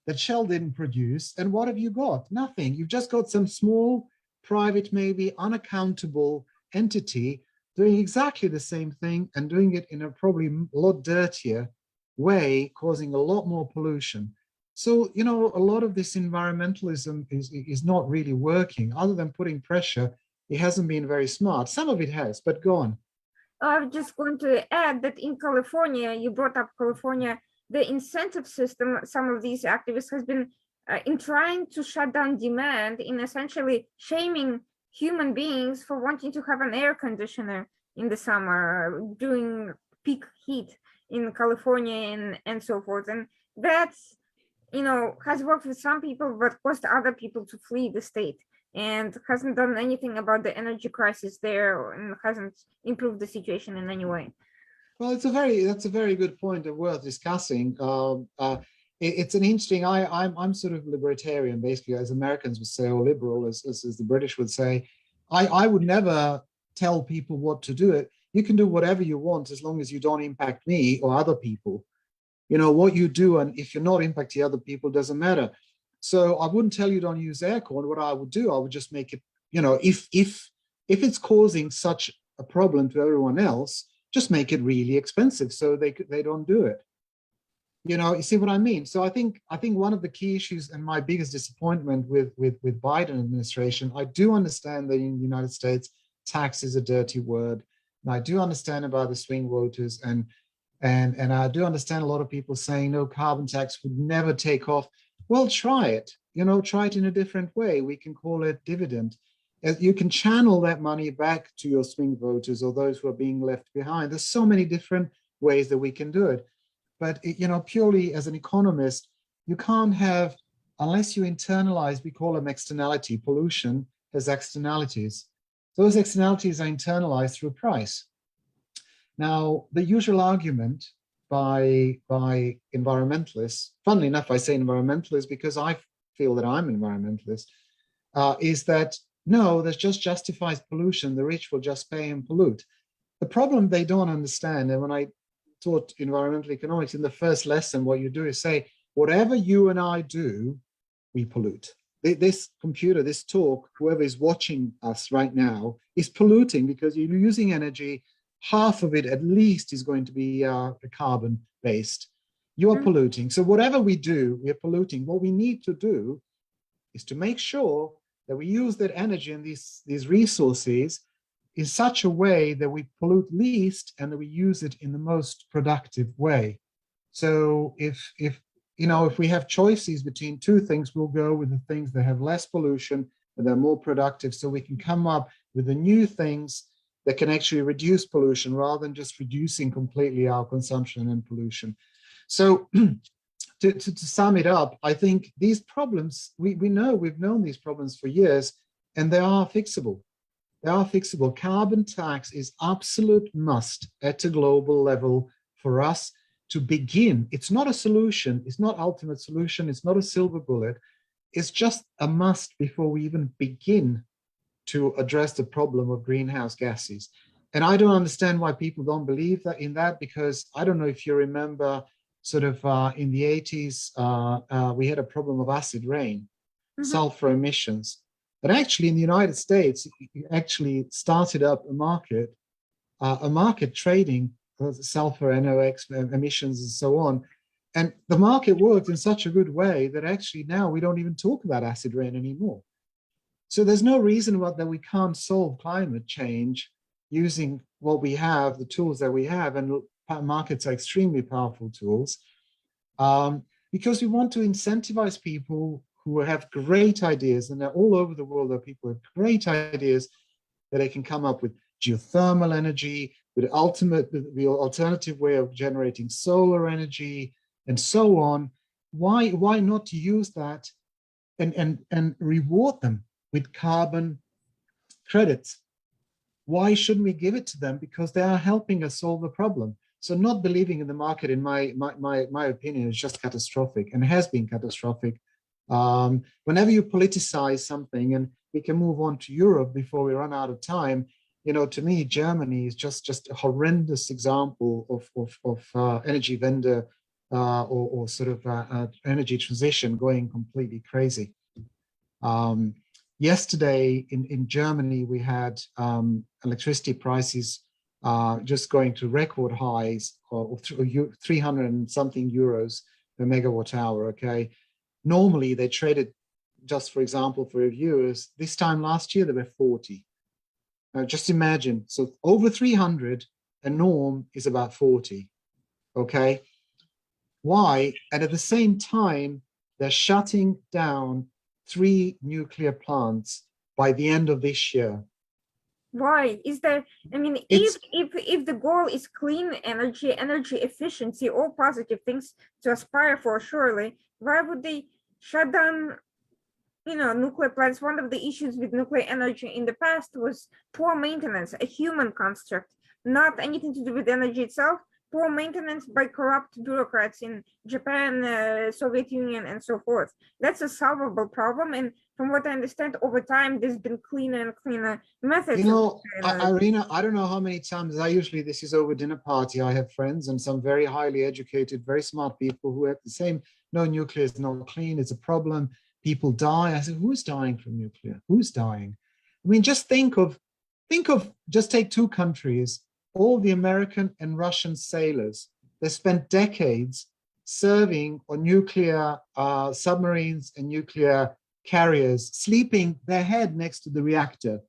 that Shell didn't produce. And what have you got? Nothing. You've just got some small, private, maybe unaccountable entity doing exactly the same thing and doing it in a probably a lot dirtier way, causing a lot more pollution. So, a lot of this environmentalism is not really working. Other than putting pressure, it hasn't been very smart. Some of it has, but go on. I'm just going to add that in California, you brought up California, the incentive system, some of these activists has been in trying to shut down demand, in essentially shaming human beings for wanting to have an air conditioner in the summer during peak heat in California and so forth. And that's, has worked with some people, but caused other people to flee the state, and hasn't done anything about the energy crisis there, and hasn't improved the situation in any way. Well, that's a very good point and worth discussing. It's an interesting. I'm sort of libertarian, basically, as Americans would say, or liberal, as the British would say. I would never tell people what to do. You can do whatever you want as long as you don't impact me or other people. What you do, and if you're not impacting other people, doesn't matter. So I wouldn't tell you don't use aircon. What I would do, I would just make it, if it's causing such a problem to everyone else, just make it really expensive so they don't do it. You see what I mean? So I think one of the key issues and my biggest disappointment with Biden administration, I do understand that in the United States, tax is a dirty word. And I do understand about the swing voters, and I do understand a lot of people saying, no, carbon tax would never take off. Well, try it. Try it in a different way. We can call it dividend. You can channel that money back to your swing voters or those who are being left behind. There's so many different ways that we can do it. But, purely as an economist, you can't have, unless you internalize, we call them externality. Pollution has externalities. Those externalities are internalized through price. Now, the usual argument by environmentalists, funnily enough, I say environmentalists because I feel that I'm an environmentalist, is that, no, that just justifies pollution. The rich will just pay and pollute. The problem they don't understand, and when I taught environmental economics in the first lesson, what you do is say, whatever you and I do, we pollute. This computer, this talk, whoever is watching us right now is polluting because you're using energy half of it at least is going to be carbon based. You are Mhm. polluting. So whatever we do, we are polluting. What we need to do is to make sure that we use that energy and these resources in such a way that we pollute least and that we use it in the most productive way. So if we have choices between two things, we'll go with the things that have less pollution and they're more productive, so we can come up with the new things that can actually reduce pollution rather than just reducing completely our consumption and pollution. So to sum it up, I think these problems, we've known these problems for years, and they are fixable. They are fixable. Carbon tax is absolute must at a global level for us to begin. It's not a solution. It's not ultimate solution. It's not a silver bullet. It's just a must before we even begin to address the problem of greenhouse gases. And I don't understand why people don't believe that in that, because I don't know if you remember sort of in the 80s, we had a problem of acid rain, Mhm. sulfur emissions. But actually in the United States, it actually started up a market trading sulfur NOx emissions and so on. And the market worked in such a good way that actually now we don't even talk about acid rain anymore. So there's no reason that we can't solve climate change using what we have, the tools that we have, and markets are extremely powerful tools, because we want to incentivize people who have great ideas, and they're all over the world. There are people with great ideas that they can come up with geothermal energy, with the alternative way of generating solar energy, and so on. Why not use that and reward them with carbon credits? Why shouldn't we give it to them? Because they are helping us solve the problem. So not believing in the market, in my opinion, is just catastrophic and has been catastrophic. Whenever you politicize something, and we can move on to Europe before we run out of time, to me, Germany is just a horrendous example of energy vendor or sort of energy transition going completely crazy. Um, Yesterday in Germany, we had electricity prices just going to record highs of 300 and something euros per megawatt hour. Okay. Normally they traded, just for example, for reviewers, this time last year, they were 40. Just imagine. So over 300, a norm is about 40. Okay. Why? And at the same time, they're shutting down 3 nuclear plants by the end of this year. Why is there? I mean, It's if the goal is clean energy, energy efficiency, all positive things to aspire for, surely, why would they shut down, nuclear plants? One of the issues with nuclear energy in the past was poor maintenance, a human construct, not anything to do with energy itself. Poor maintenance by corrupt bureaucrats in Japan, Soviet Union, and so forth. That's a solvable problem, and from what I understand, over time, there's been cleaner and cleaner methods of energy. Irina, I don't know how many times this is over dinner party. I have friends and some very highly educated, very smart people who have the same, no, nuclear is not clean, it's a problem. People die. I said, who's dying from nuclear? Who's dying? I mean, just just take 2 countries, all the American and Russian sailors. They spent decades serving on nuclear submarines and nuclear carriers, sleeping their head next to the reactor.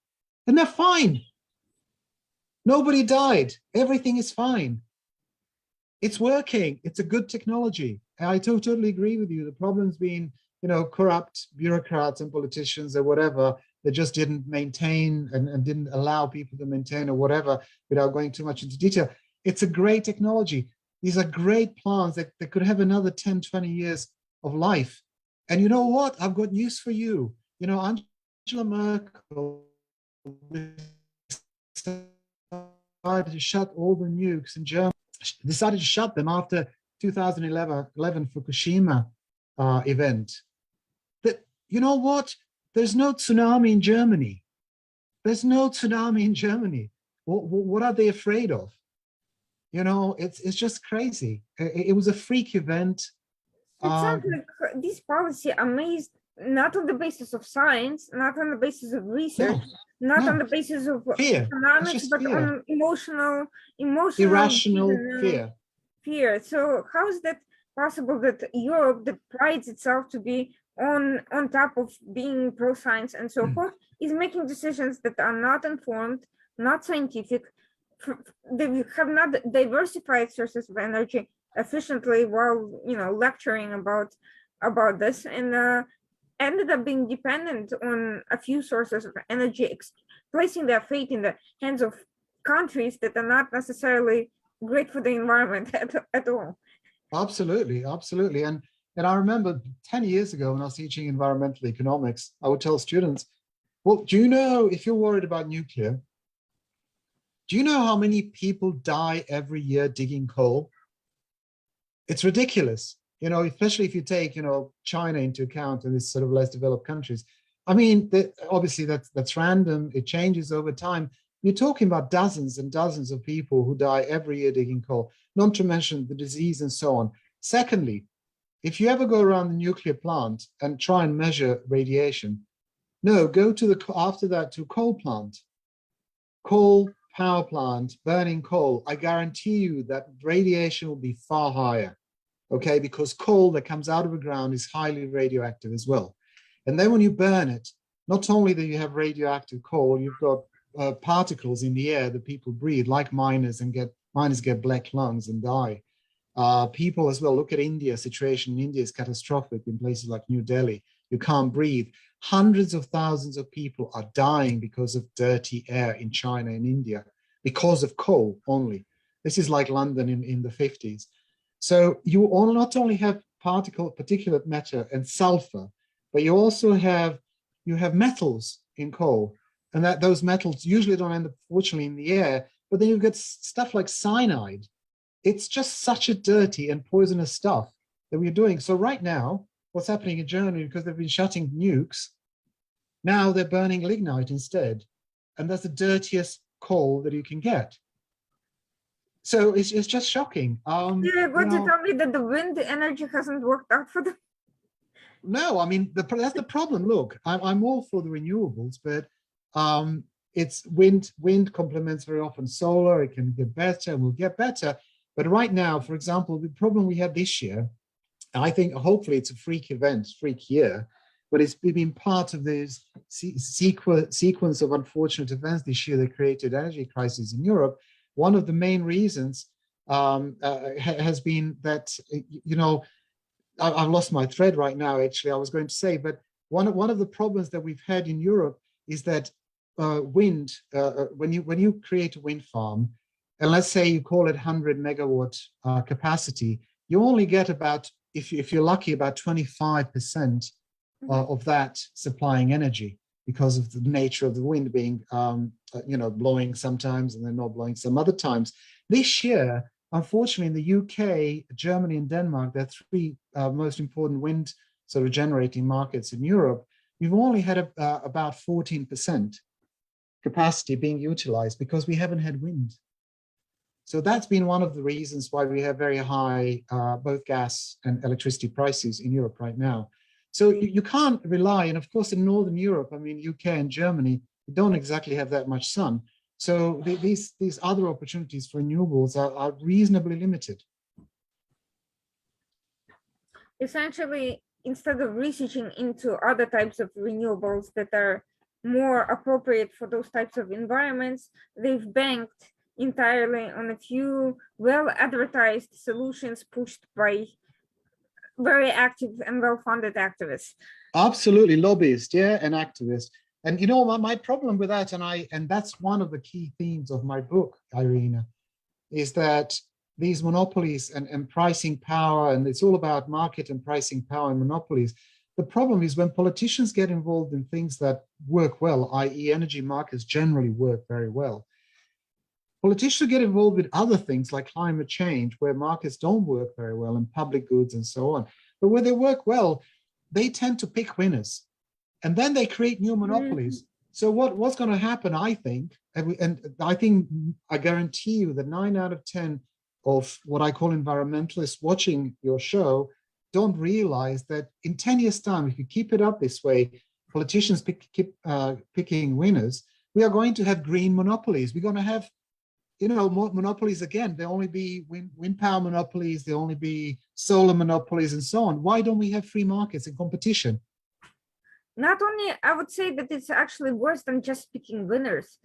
And they're fine. Nobody died. Everything is fine. It's working. It's a good technology. And I totally agree with you. The problem's been, corrupt bureaucrats and politicians or whatever that just didn't maintain and didn't allow people to maintain or whatever, without going too much into detail. It's a great technology. These are great plants that could have another 10, 20 years of life. And you know what? I've got news for you. Angela Merkel decided to shut all the nukes in Germany, decided to shut them after 2011 Fukushima event. That, you know what? There's no tsunami in Germany. There's no tsunami in Germany. What are they afraid of? It's just crazy. It was a freak event. It sounds like this policy amazed not on the basis of science, not on the basis of research, not on no, the basis of fear. It's economics, just but fear, on emotional irrational fear. fear. So how is that possible that Europe, that prides itself to be on top of being pro-science and so forth, is making decisions that are not informed, not scientific? They have not diversified sources of energy efficiently while lecturing about this, and ended up being dependent on a few sources of energy, placing their fate in the hands of countries that are not necessarily great for the environment at all. Absolutely, absolutely. And I remember 10 years ago when I was teaching environmental economics, I would tell students, well, do you know, if you're worried about nuclear, do you know how many people die every year digging coal? It's ridiculous, especially if you take, China into account and these sort of less developed countries. I mean, obviously that's random. It changes over time. You're talking about dozens and dozens of people who die every year digging coal, not to mention the disease and so on. Secondly, if you ever go around the nuclear plant and try and measure radiation, no, go to after that to coal plant, coal power plant, burning coal. I guarantee you that radiation will be far higher, okay? Because coal that comes out of the ground is highly radioactive as well. And then when you burn it, not only do you have radioactive coal, you've got particles in the air that people breathe, like miners get black lungs and die. People as well, look at India. Situation in India is catastrophic in places like New Delhi. You can't breathe. Hundreds of thousands of people are dying because of dirty air in China and India because of coal only. This is like London in the 50s. So you not only have particulate matter and sulfur, but you also have metals in coal, and that those metals usually don't end up, fortunately, in the air. But then you get stuff like cyanide. It's just such a dirty and poisonous stuff that we're doing. So right now, what's happening in Germany, because they've been shutting nukes, now they're burning lignite instead. And that's the dirtiest coal that you can get. So it's just shocking. You're going to tell me that the wind energy hasn't worked out for them? No, I mean, that's the problem. Look, I'm all for the renewables, but it's wind complements very often solar. It can get better and will get better. But right now, for example, the problem we had this year, I think hopefully it's a freak event, freak year, but it's been part of this sequence of unfortunate events this year that created energy crisis in Europe. One of the main reasons has been that, I've lost my thread right now, actually, I was going to say, but one of the problems that we've had in Europe is that wind, when you create a wind farm, and let's say you call it 100 megawatt capacity, you only get about, if you're lucky, about 25% of that supplying energy because of the nature of the wind being, blowing sometimes and then not blowing some other times. This year, unfortunately, in the UK, Germany, and Denmark, they're three most important wind sort of generating markets in Europe. We've only had about 14% capacity being utilized because we haven't had wind. So that's been one of the reasons why we have very high both gas and electricity prices in Europe right now. So you can't rely, and of course in Northern Europe, I mean, UK and Germany, you don't exactly have that much sun. So these other opportunities for renewables are reasonably limited. Essentially, instead of researching into other types of renewables that are more appropriate for those types of environments, they've banked entirely on a few well-advertised solutions pushed by very active and well-funded activists. Absolutely, lobbyists, yeah, and activists. And my problem with that, and that's one of the key themes of my book, Irina, is that these monopolies and pricing power, and it's all about market and pricing power and monopolies. The problem is when politicians get involved in things that work well, i.e. energy markets generally work very well. Politicians get involved with other things like climate change, where markets don't work very well, and public goods and so on. But where they work well, they tend to pick winners. And then they create new monopolies. So what's going to happen, I think, and I guarantee you that 9 out of 10 of what I call environmentalists watching your show don't realize that in 10 years' time, if you keep it up this way, politicians keep picking winners, we are going to have green monopolies. We're going to have, monopolies again. There'll only be wind power monopolies, there'll only be solar monopolies and so on. Why don't we have free markets and competition? Not only, I would say that it's actually worse than just picking winners.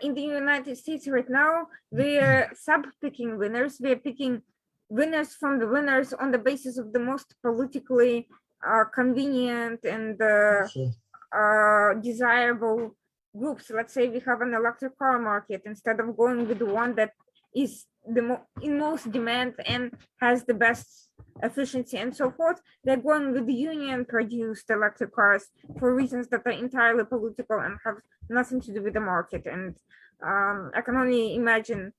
In the United States right now, we're sub-picking winners. We're picking winners from the winners on the basis of the most politically convenient and desirable groups. Let's say we have an electric car market, instead of going with the one that is in most demand and has the best efficiency and so forth, they're going with the union produced electric cars for reasons that are entirely political and have nothing to do with the market. And I can only imagine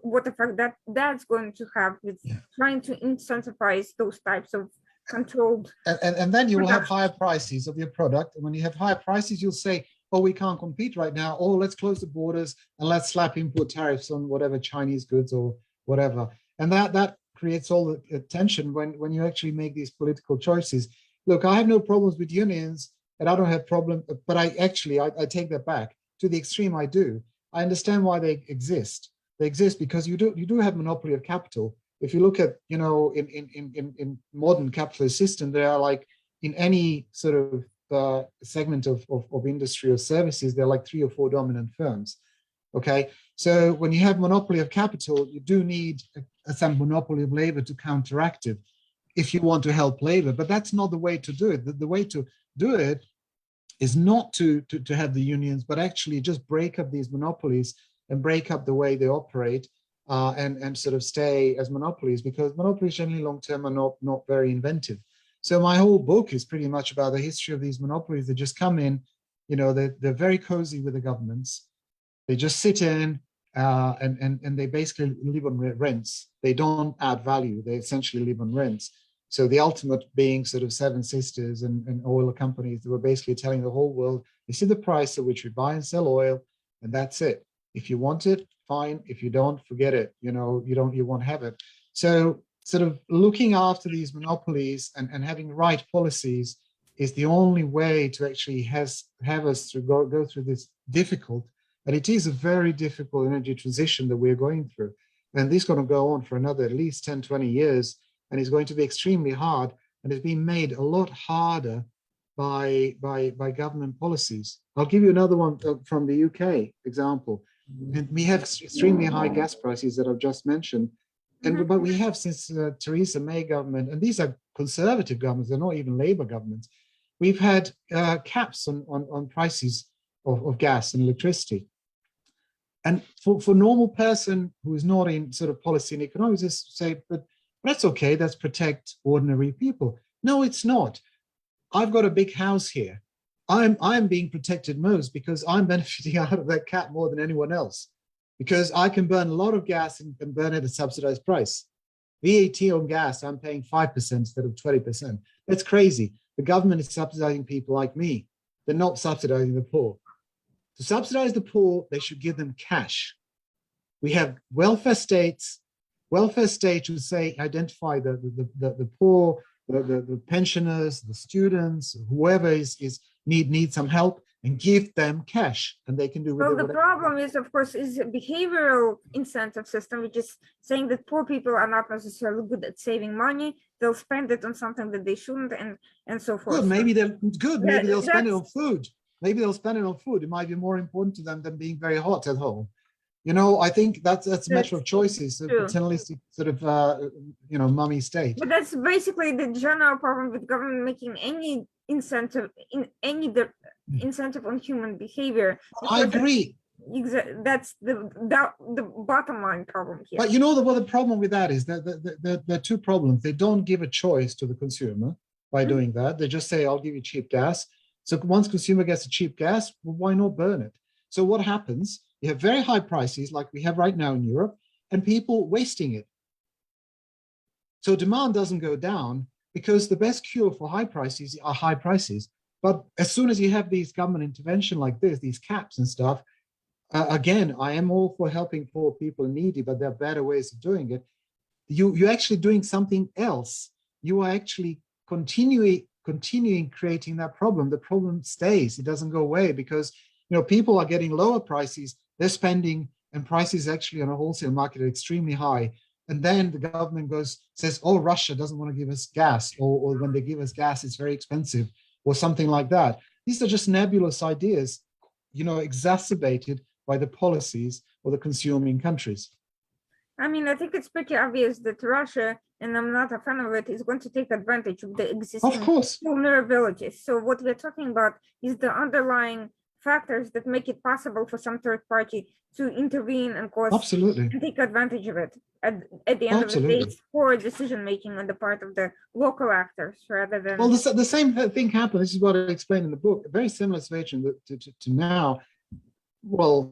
what effect that's going to have with trying to incentivize those types of controlled and then you will have higher prices of your product, and when you have higher prices, you'll say, oh, we can't compete right now, or let's close the borders and let's slap import tariffs on whatever Chinese goods or whatever. And that creates all the tension when you actually make these political choices. Look, I have no problems with unions, and I don't have problem, but I take that back. To the extreme, I do. I understand why they exist. They exist because you do have monopoly of capital. If you look at, in modern capitalist system, there are, like, in any sort of segment of industry or services, there are like 3 or 4 dominant firms. Okay, so when you have monopoly of capital, you do need some monopoly of labor to counteract it if you want to help labor. But that's not the way to do it. The way to do it is not to have the unions, but actually just break up these monopolies and break up the way they operate, and sort of stay as monopolies, because monopolies generally long term are not very inventive. So my whole book is pretty much about the history of these monopolies. They just come in, they're very cozy with the governments. They just sit in and they basically live on rents. They don't add value. They essentially live on rents. So the ultimate being sort of Seven Sisters and oil companies that were basically telling the whole world, this is the price at which we buy and sell oil, and that's it. If you want it, fine. If you don't, forget it. You won't have it. So sort of looking after these monopolies and having the right policies is the only way to actually have us to go through this difficult, and it is a very difficult energy transition that we're going through. And this is going to go on for another at least 10, 20 years, and it's going to be extremely hard, and it's being made a lot harder by government policies. I'll give you another one from the UK example. And we have extremely high gas prices that I've just mentioned. But we have, since Theresa May government, and these are conservative governments, they're not even Labour governments, we've had caps on prices of gas and electricity. And for normal person who is not in sort of policy and economics, just say, but that's okay, that's protect ordinary people. No, it's not. I've got a big house here. I'm being protected most because I'm benefiting out of that cap more than anyone else, because I can burn a lot of gas and burn it at a subsidized price. VAT on gas, I'm paying 5% instead of 20%. That's crazy. The government is subsidizing people like me. They're not subsidizing the poor. To subsidize the poor, they should give them cash. We have welfare states. Welfare states would say, identify the poor, the pensioners, the students, whoever need some help, and give them cash, and they can do with it. Well, the problem is, of course, is a behavioral incentive system, which is saying that poor people are not necessarily good at saving money. They'll spend it on something that they shouldn't, and so forth. Good, maybe they're good. Maybe they'll spend it on food. Maybe they'll spend it on food. It might be more important to them than being very hot at home. I think that's a matter of choices, a paternalistic sort of, mummy state. But that's basically the general problem with government making any incentive on human behavior. I agree. That's the bottom line problem here. But what the problem with that is that there are two problems. They don't give a choice to the consumer by doing that. They just say, I'll give you cheap gas. So once consumer gets a cheap gas, well, why not burn it? So what happens? You have very high prices like we have right now in Europe, and people wasting it. So demand doesn't go down, because the best cure for high prices are high prices. But as soon as you have these government intervention like this, these caps and stuff, again, I am all for helping poor people and needy, but there are better ways of doing it. You're actually doing something else. you are actually continuing creating that problem. The problem stays, it doesn't go away, because people are getting lower prices, they're spending, and prices actually on a wholesale market are extremely high. And then the government says, oh, Russia doesn't want to give us gas, or when they give us gas, it's very expensive, or something like that. These are just nebulous ideas, exacerbated by the policies of the consuming countries. I mean, I think it's pretty obvious that Russia, and I'm not a fan of it, is going to take advantage of the existing vulnerabilities. So what we're talking about is the underlying factors that make it possible for some third party to intervene and and take advantage of it. At the end of the day, it's poor decision making on the part of the local actors rather than. Well, the same thing happened. This is what I explained in the book. A very similar situation to now. Well,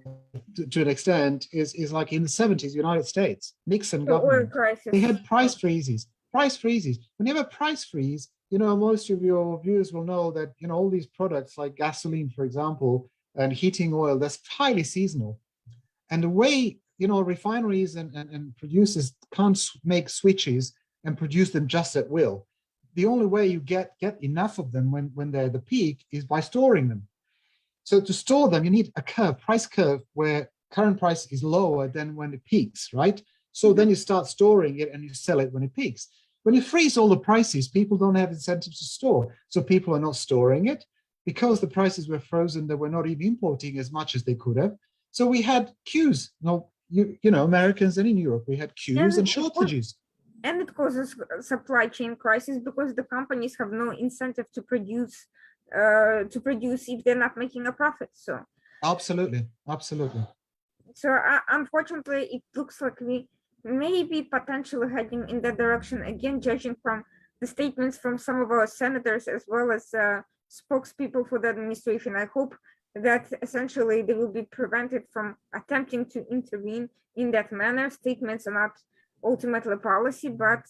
to an extent, is like in the 70s, United States, Nixon government, they had price freezes. When you have a price freeze, most of your viewers will know that, all these products like gasoline, for example, and heating oil, that's highly seasonal. And the way, refineries and producers can't make switches and produce them just at will. The only way you get enough of them when they're at the peak is by storing them. So to store them, you need a price curve, where current price is lower than when it peaks, right? So then you start storing it and you sell it when it peaks. When you freeze all the prices, people don't have incentives to store. So people are not storing it. Because the prices were frozen, they were not even importing as much as they could have. So we had queues. Americans and in Europe, we had queues and shortages. And it causes supply chain crisis because the companies have no incentive to produce if they're not making a profit. So absolutely. So unfortunately, it looks like we may be potentially heading in that direction again, judging from the statements from some of our senators as well as spokespeople for the administration. I hope that essentially they will be prevented from attempting to intervene in that manner. Statements are not ultimately policy, but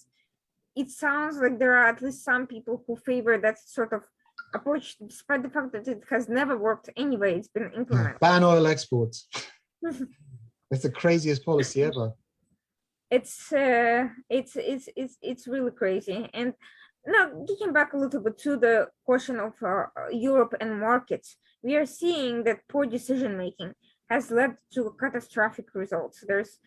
it sounds like there are at least some people who favor that sort of approach, despite the fact that it has never worked anyway. It's been implemented. Ban oil exports. It's the craziest policy ever. It's really crazy. And now, getting back a little bit to the question of Europe and markets, we are seeing that poor decision making has led to catastrophic results. There's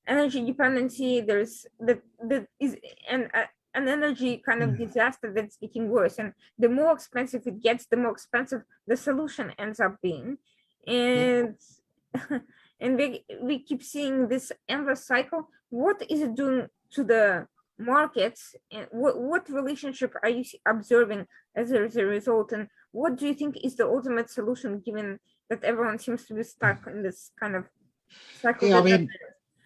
energy dependency. There's an energy kind of disaster that's getting worse, and the more expensive it gets, the more expensive the solution ends up being, and and we keep seeing this endless cycle. What is it doing to the markets, and what relationship are you observing as a result, and what do you think is the ultimate solution, given that everyone seems to be stuck in this kind of cycle?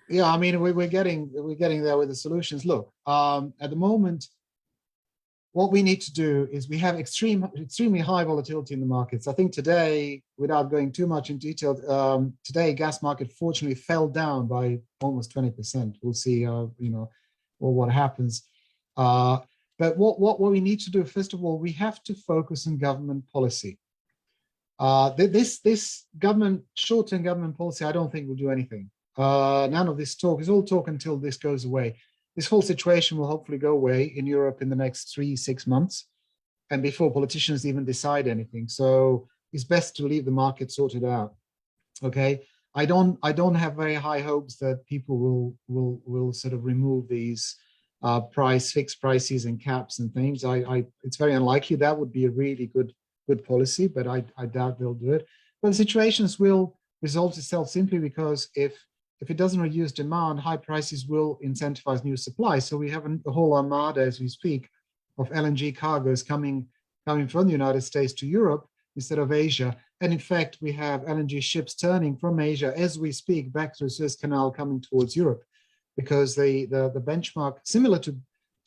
We're getting there with the solutions. Look, at the moment, what we need to do is we have extremely high volatility in the markets. I think today, without going too much in detail, today gas market fortunately fell down by almost 20%. We'll see, what happens. But what we need to do, first of all, we have to focus on government policy. This short-term government policy, I don't think will do anything. None of this talk is all talk until this goes away. This whole situation will hopefully go away in Europe in the next 3-6 months, and before politicians even decide anything. So it's best to leave the market sorted out. Okay, I don't have very high hopes that people will sort of remove these fixed prices and caps and things. It's very unlikely. That would be a really good policy, but I doubt they'll do it. But the situations will resolve itself simply because if it doesn't reduce demand, high prices will incentivize new supply. So we have a whole armada, as we speak, of LNG cargoes coming from the United States to Europe instead of Asia. And in fact, we have LNG ships turning from Asia as we speak back through Suez Canal coming towards Europe, because the benchmark, similar to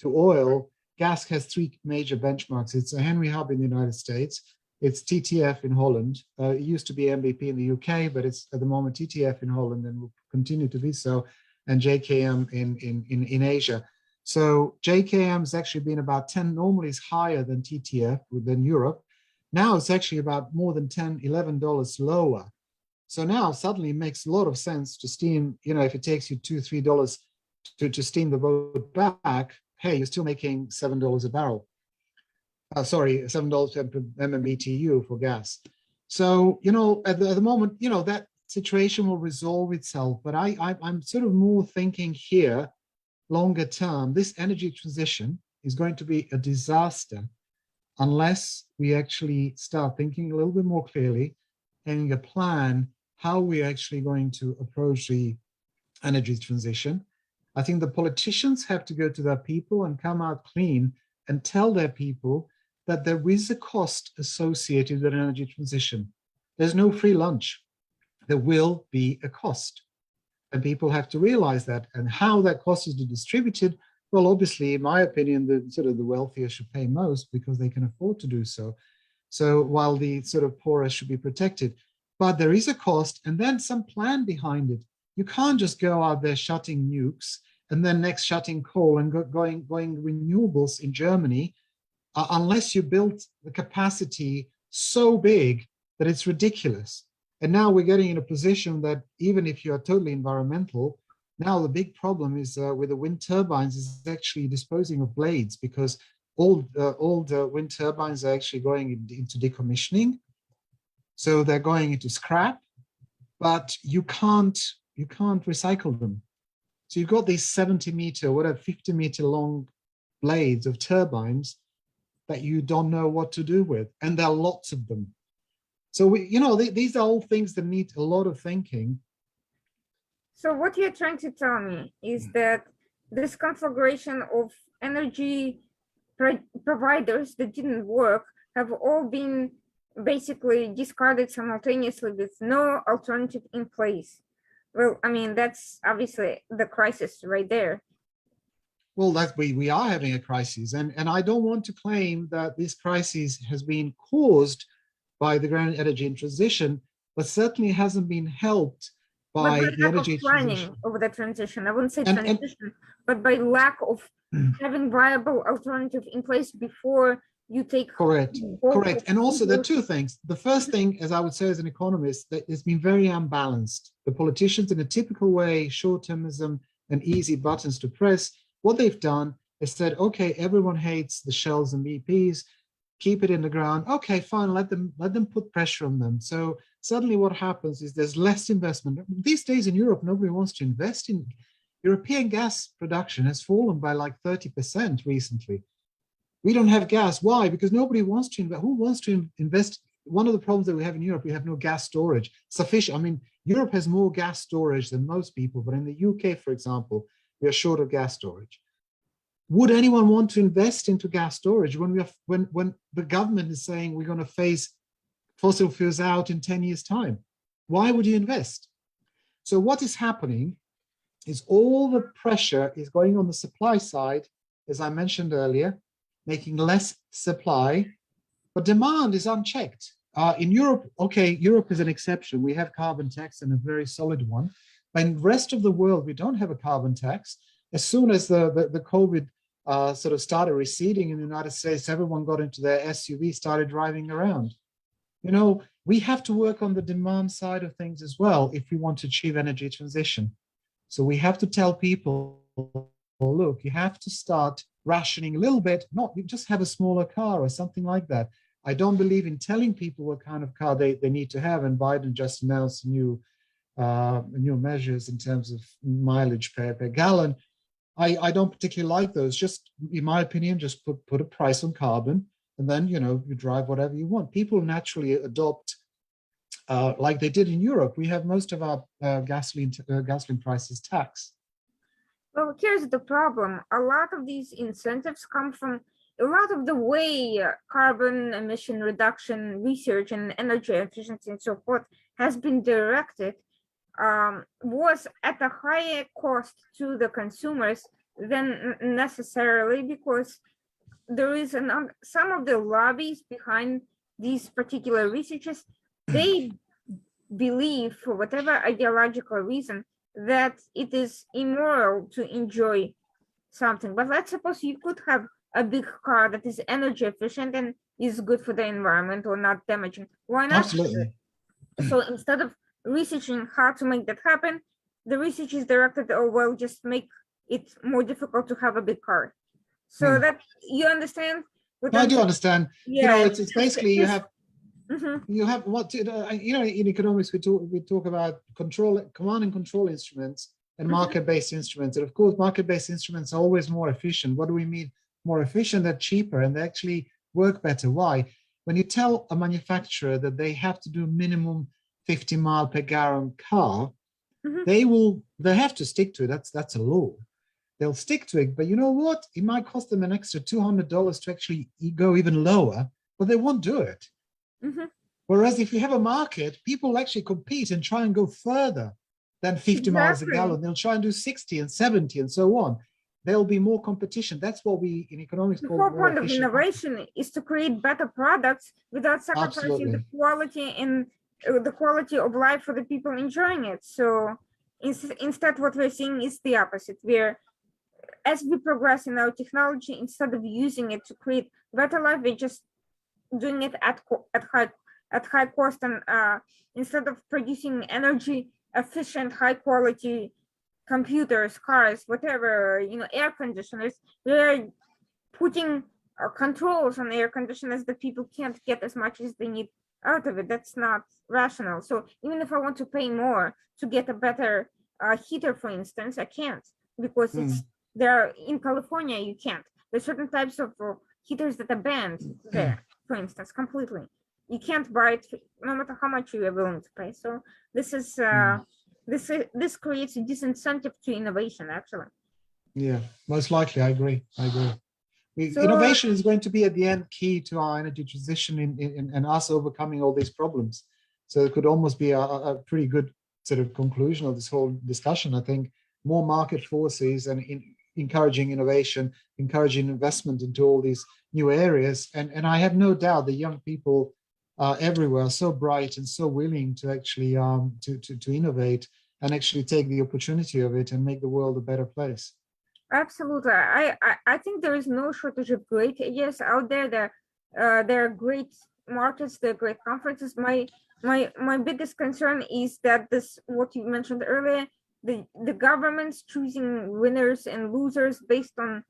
oil, gas has 3 major benchmarks. It's a Henry Hub in the United States. It's TTF in Holland. It used to be MVP in the UK, but it's at the moment TTF in Holland and will continue to be so, and JKM in Asia. So JKM has actually been about 10, normally it's higher than TTF within Europe. Now it's actually about more than $10, $11 lower. So now suddenly it makes a lot of sense to steam, if it takes you $2, $3 to steam the boat back, hey, you're still making $7 a barrel. Sorry, $7 per MMBTU for gas. So, at the moment, that situation will resolve itself. But I'm sort of more thinking here, longer term, this energy transition is going to be a disaster unless we actually start thinking a little bit more clearly, having a plan how we're actually going to approach the energy transition. I think the politicians have to go to their people and come out clean and tell their people that there is a cost associated with an energy transition. There's no free lunch. There will be a cost. And people have to realize that. And how that cost is distributed, well, obviously, in my opinion, the wealthier should pay most because they can afford to do so. So while the sort of poorer should be protected. But there is a cost and then some plan behind it. You can't just go out there shutting nukes and then next shutting coal and going renewables in Germany unless you build the capacity so big that it's ridiculous. And now we're getting in a position that even if you are totally environmental, now the big problem is with the wind turbines is actually disposing of blades because old wind turbines are actually going into decommissioning. So they're going into scrap, but you can't recycle them. So you've got these 70-meter, whatever, 50-meter long blades of turbines that you don't know what to do with, and there are lots of them. So these are all things that need a lot of thinking. So what you're trying to tell me is that this configuration of energy providers that didn't work have all been basically discarded simultaneously with no alternative in place. Well, I mean, that's obviously the crisis right there. Well, we are having a crisis, and I don't want to claim that this crisis has been caused by the grand energy transition, but certainly hasn't been helped by the energy planning of the transition. I wouldn't say transition, but by lack of having viable alternative in place before you take. Correct. And also there are two things. The first thing, as I would say as an economist, that it's been very unbalanced. The politicians, in a typical way, short-termism and easy buttons to press, what they've done is said, okay, everyone hates the Shells and BPs, keep it in the ground. Okay, fine, let them put pressure on them. So suddenly what happens is there's less investment. These days in Europe, nobody wants to invest in. European gas production has fallen by like 30% recently. We don't have gas. Why? Because nobody wants to invest. Who wants to invest? One of the problems that we have in Europe, we have no gas storage sufficient. I mean, Europe has more gas storage than most people, but in the UK, for example, we are short of gas storage. Would anyone want to invest into gas storage when the government is saying we're going to phase fossil fuels out in 10 years' time? Why would you invest? So what is happening is all the pressure is going on the supply side, as I mentioned earlier, making less supply, but demand is unchecked. In Europe, okay, Europe is an exception. We have carbon tax and a very solid one. But in the rest of the world, we don't have a carbon tax. As soon as the COVID sort of started receding in the United States, everyone got into their SUV, started driving around. We have to work on the demand side of things as well if we want to achieve energy transition. So we have to tell people, look, you have to start rationing a little bit, not just have a smaller car or something like that. I don't believe in telling people what kind of car they need to have, and Biden just announced new measures in terms of mileage per gallon. I don't particularly like those. Just in my opinion, just put a price on carbon, and then you drive whatever you want. People naturally adopt, like they did in Europe. We have most of our gasoline prices taxed. Well, here's the problem. A lot of these incentives come from a lot of the way carbon emission reduction research and energy efficiency and so forth has been directed was at a higher cost to the consumers than necessarily, because there is some of the lobbies behind these particular researches. They believe, for whatever ideological reason, that it is immoral to enjoy something. But let's suppose you could have a big car that is energy efficient and is good for the environment or not damaging. Why not? Absolutely. So instead of researching how to make that happen, the research is directed, just make it more difficult to have a big car. So that you understand what No, I I'm do saying? understand. Yeah, It's basically you have Mhm. what in economics we talk about command and control instruments and Mhm. market-based instruments. And of course, market-based instruments are always more efficient. What do we mean more efficient? They're cheaper and they actually work better. Why? When you tell a manufacturer that they have to do minimum 50 mile per gallon car, Mhm. they have to stick to it. That's a law. They'll stick to it. But you know what? It might cost them an extra $200 to actually go even lower, but they won't do it. Mhm. Whereas if you have a market, people will actually compete and try and go further than 50 miles a Exactly. gallon. They'll try and do 60 and 70 and so on. There'll be more competition. That's what we in economics The call whole more point of efficient market. innovation is to create better products without sacrificing the Absolutely. quality and the quality of life for the people enjoying it. So instead, what we're seeing is the opposite. Where as we progress in our technology, instead of using it to create better life, we're just doing it at high cost, and instead of producing energy efficient, high quality computers, cars, whatever, air conditioners, we're putting controls on air conditioners that people can't get as much as they need out of it. That's not rational. So even if I want to pay more to get a better heater, for instance, I can't, because it's there in California. You can't. There's certain types of heaters that are banned there, for instance, completely. You can't buy it no matter how much you are willing to pay. So this is this creates a disincentive to innovation, actually. Yeah, most likely. I agree. I agree. So Innovation is going to be at the end key to our energy transition and us overcoming all these problems. So it could almost be a pretty good sort of conclusion of this whole discussion. I think more market forces and encouraging innovation, encouraging investment into all these new areas. And I have no doubt the young people everywhere are so bright and so willing to actually to innovate and actually take the opportunity of it and make the world a better place. absolutely. I think there is no shortage of great ideas out there. There are great markets, there are great conferences. My biggest concern is that this, what you mentioned earlier, the governments choosing winners and losers based on,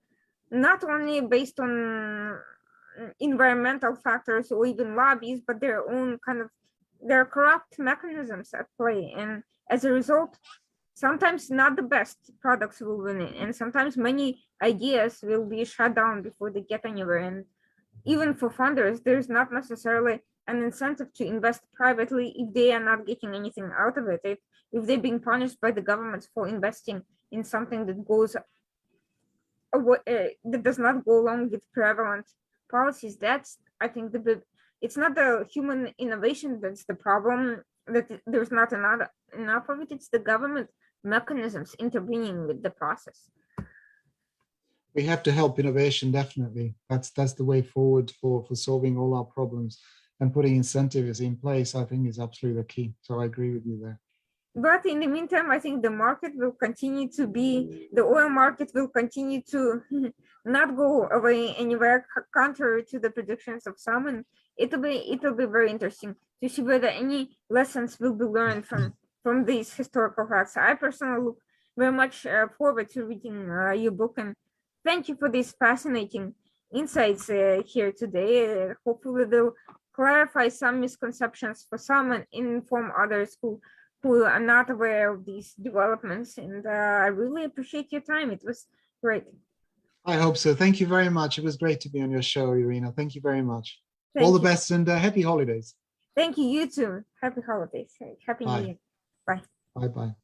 not only based on environmental factors or even lobbies, but their own kind of, their corrupt mechanisms at play. And as a result, sometimes not the best products will win it, and sometimes many ideas will be shut down before they get anywhere. And even for funders, there's not necessarily an incentive to invest privately if they are not getting anything out of it. If they're being punished by the governments for investing in something that goes that does not go along with prevalent policies, that's, I think, it's not the human innovation that's the problem, that there's not enough of it. It's the government mechanisms intervening with the process. We have to help innovation, definitely. That's the way forward for solving all our problems, and putting incentives in place, I think, is absolutely the key. So I agree with you there. But in the meantime, I think the market will continue to be, the oil market will continue to not go away anywhere, contrary to the predictions of some. And it'll be very interesting to see whether any lessons will be learned from these historical facts. I personally look very much forward to reading your book, and thank you for these fascinating insights here today. Hopefully they'll clarify some misconceptions for some and inform others who are not aware of these developments. And I really appreciate your time. It was great. I hope so. Thank you very much. It was great to be on your show, Irina. Thank you very much. All the Thank you. best and happy holidays. Thank you. You too. Happy holidays. Happy New Bye. Year. Bye. Bye bye.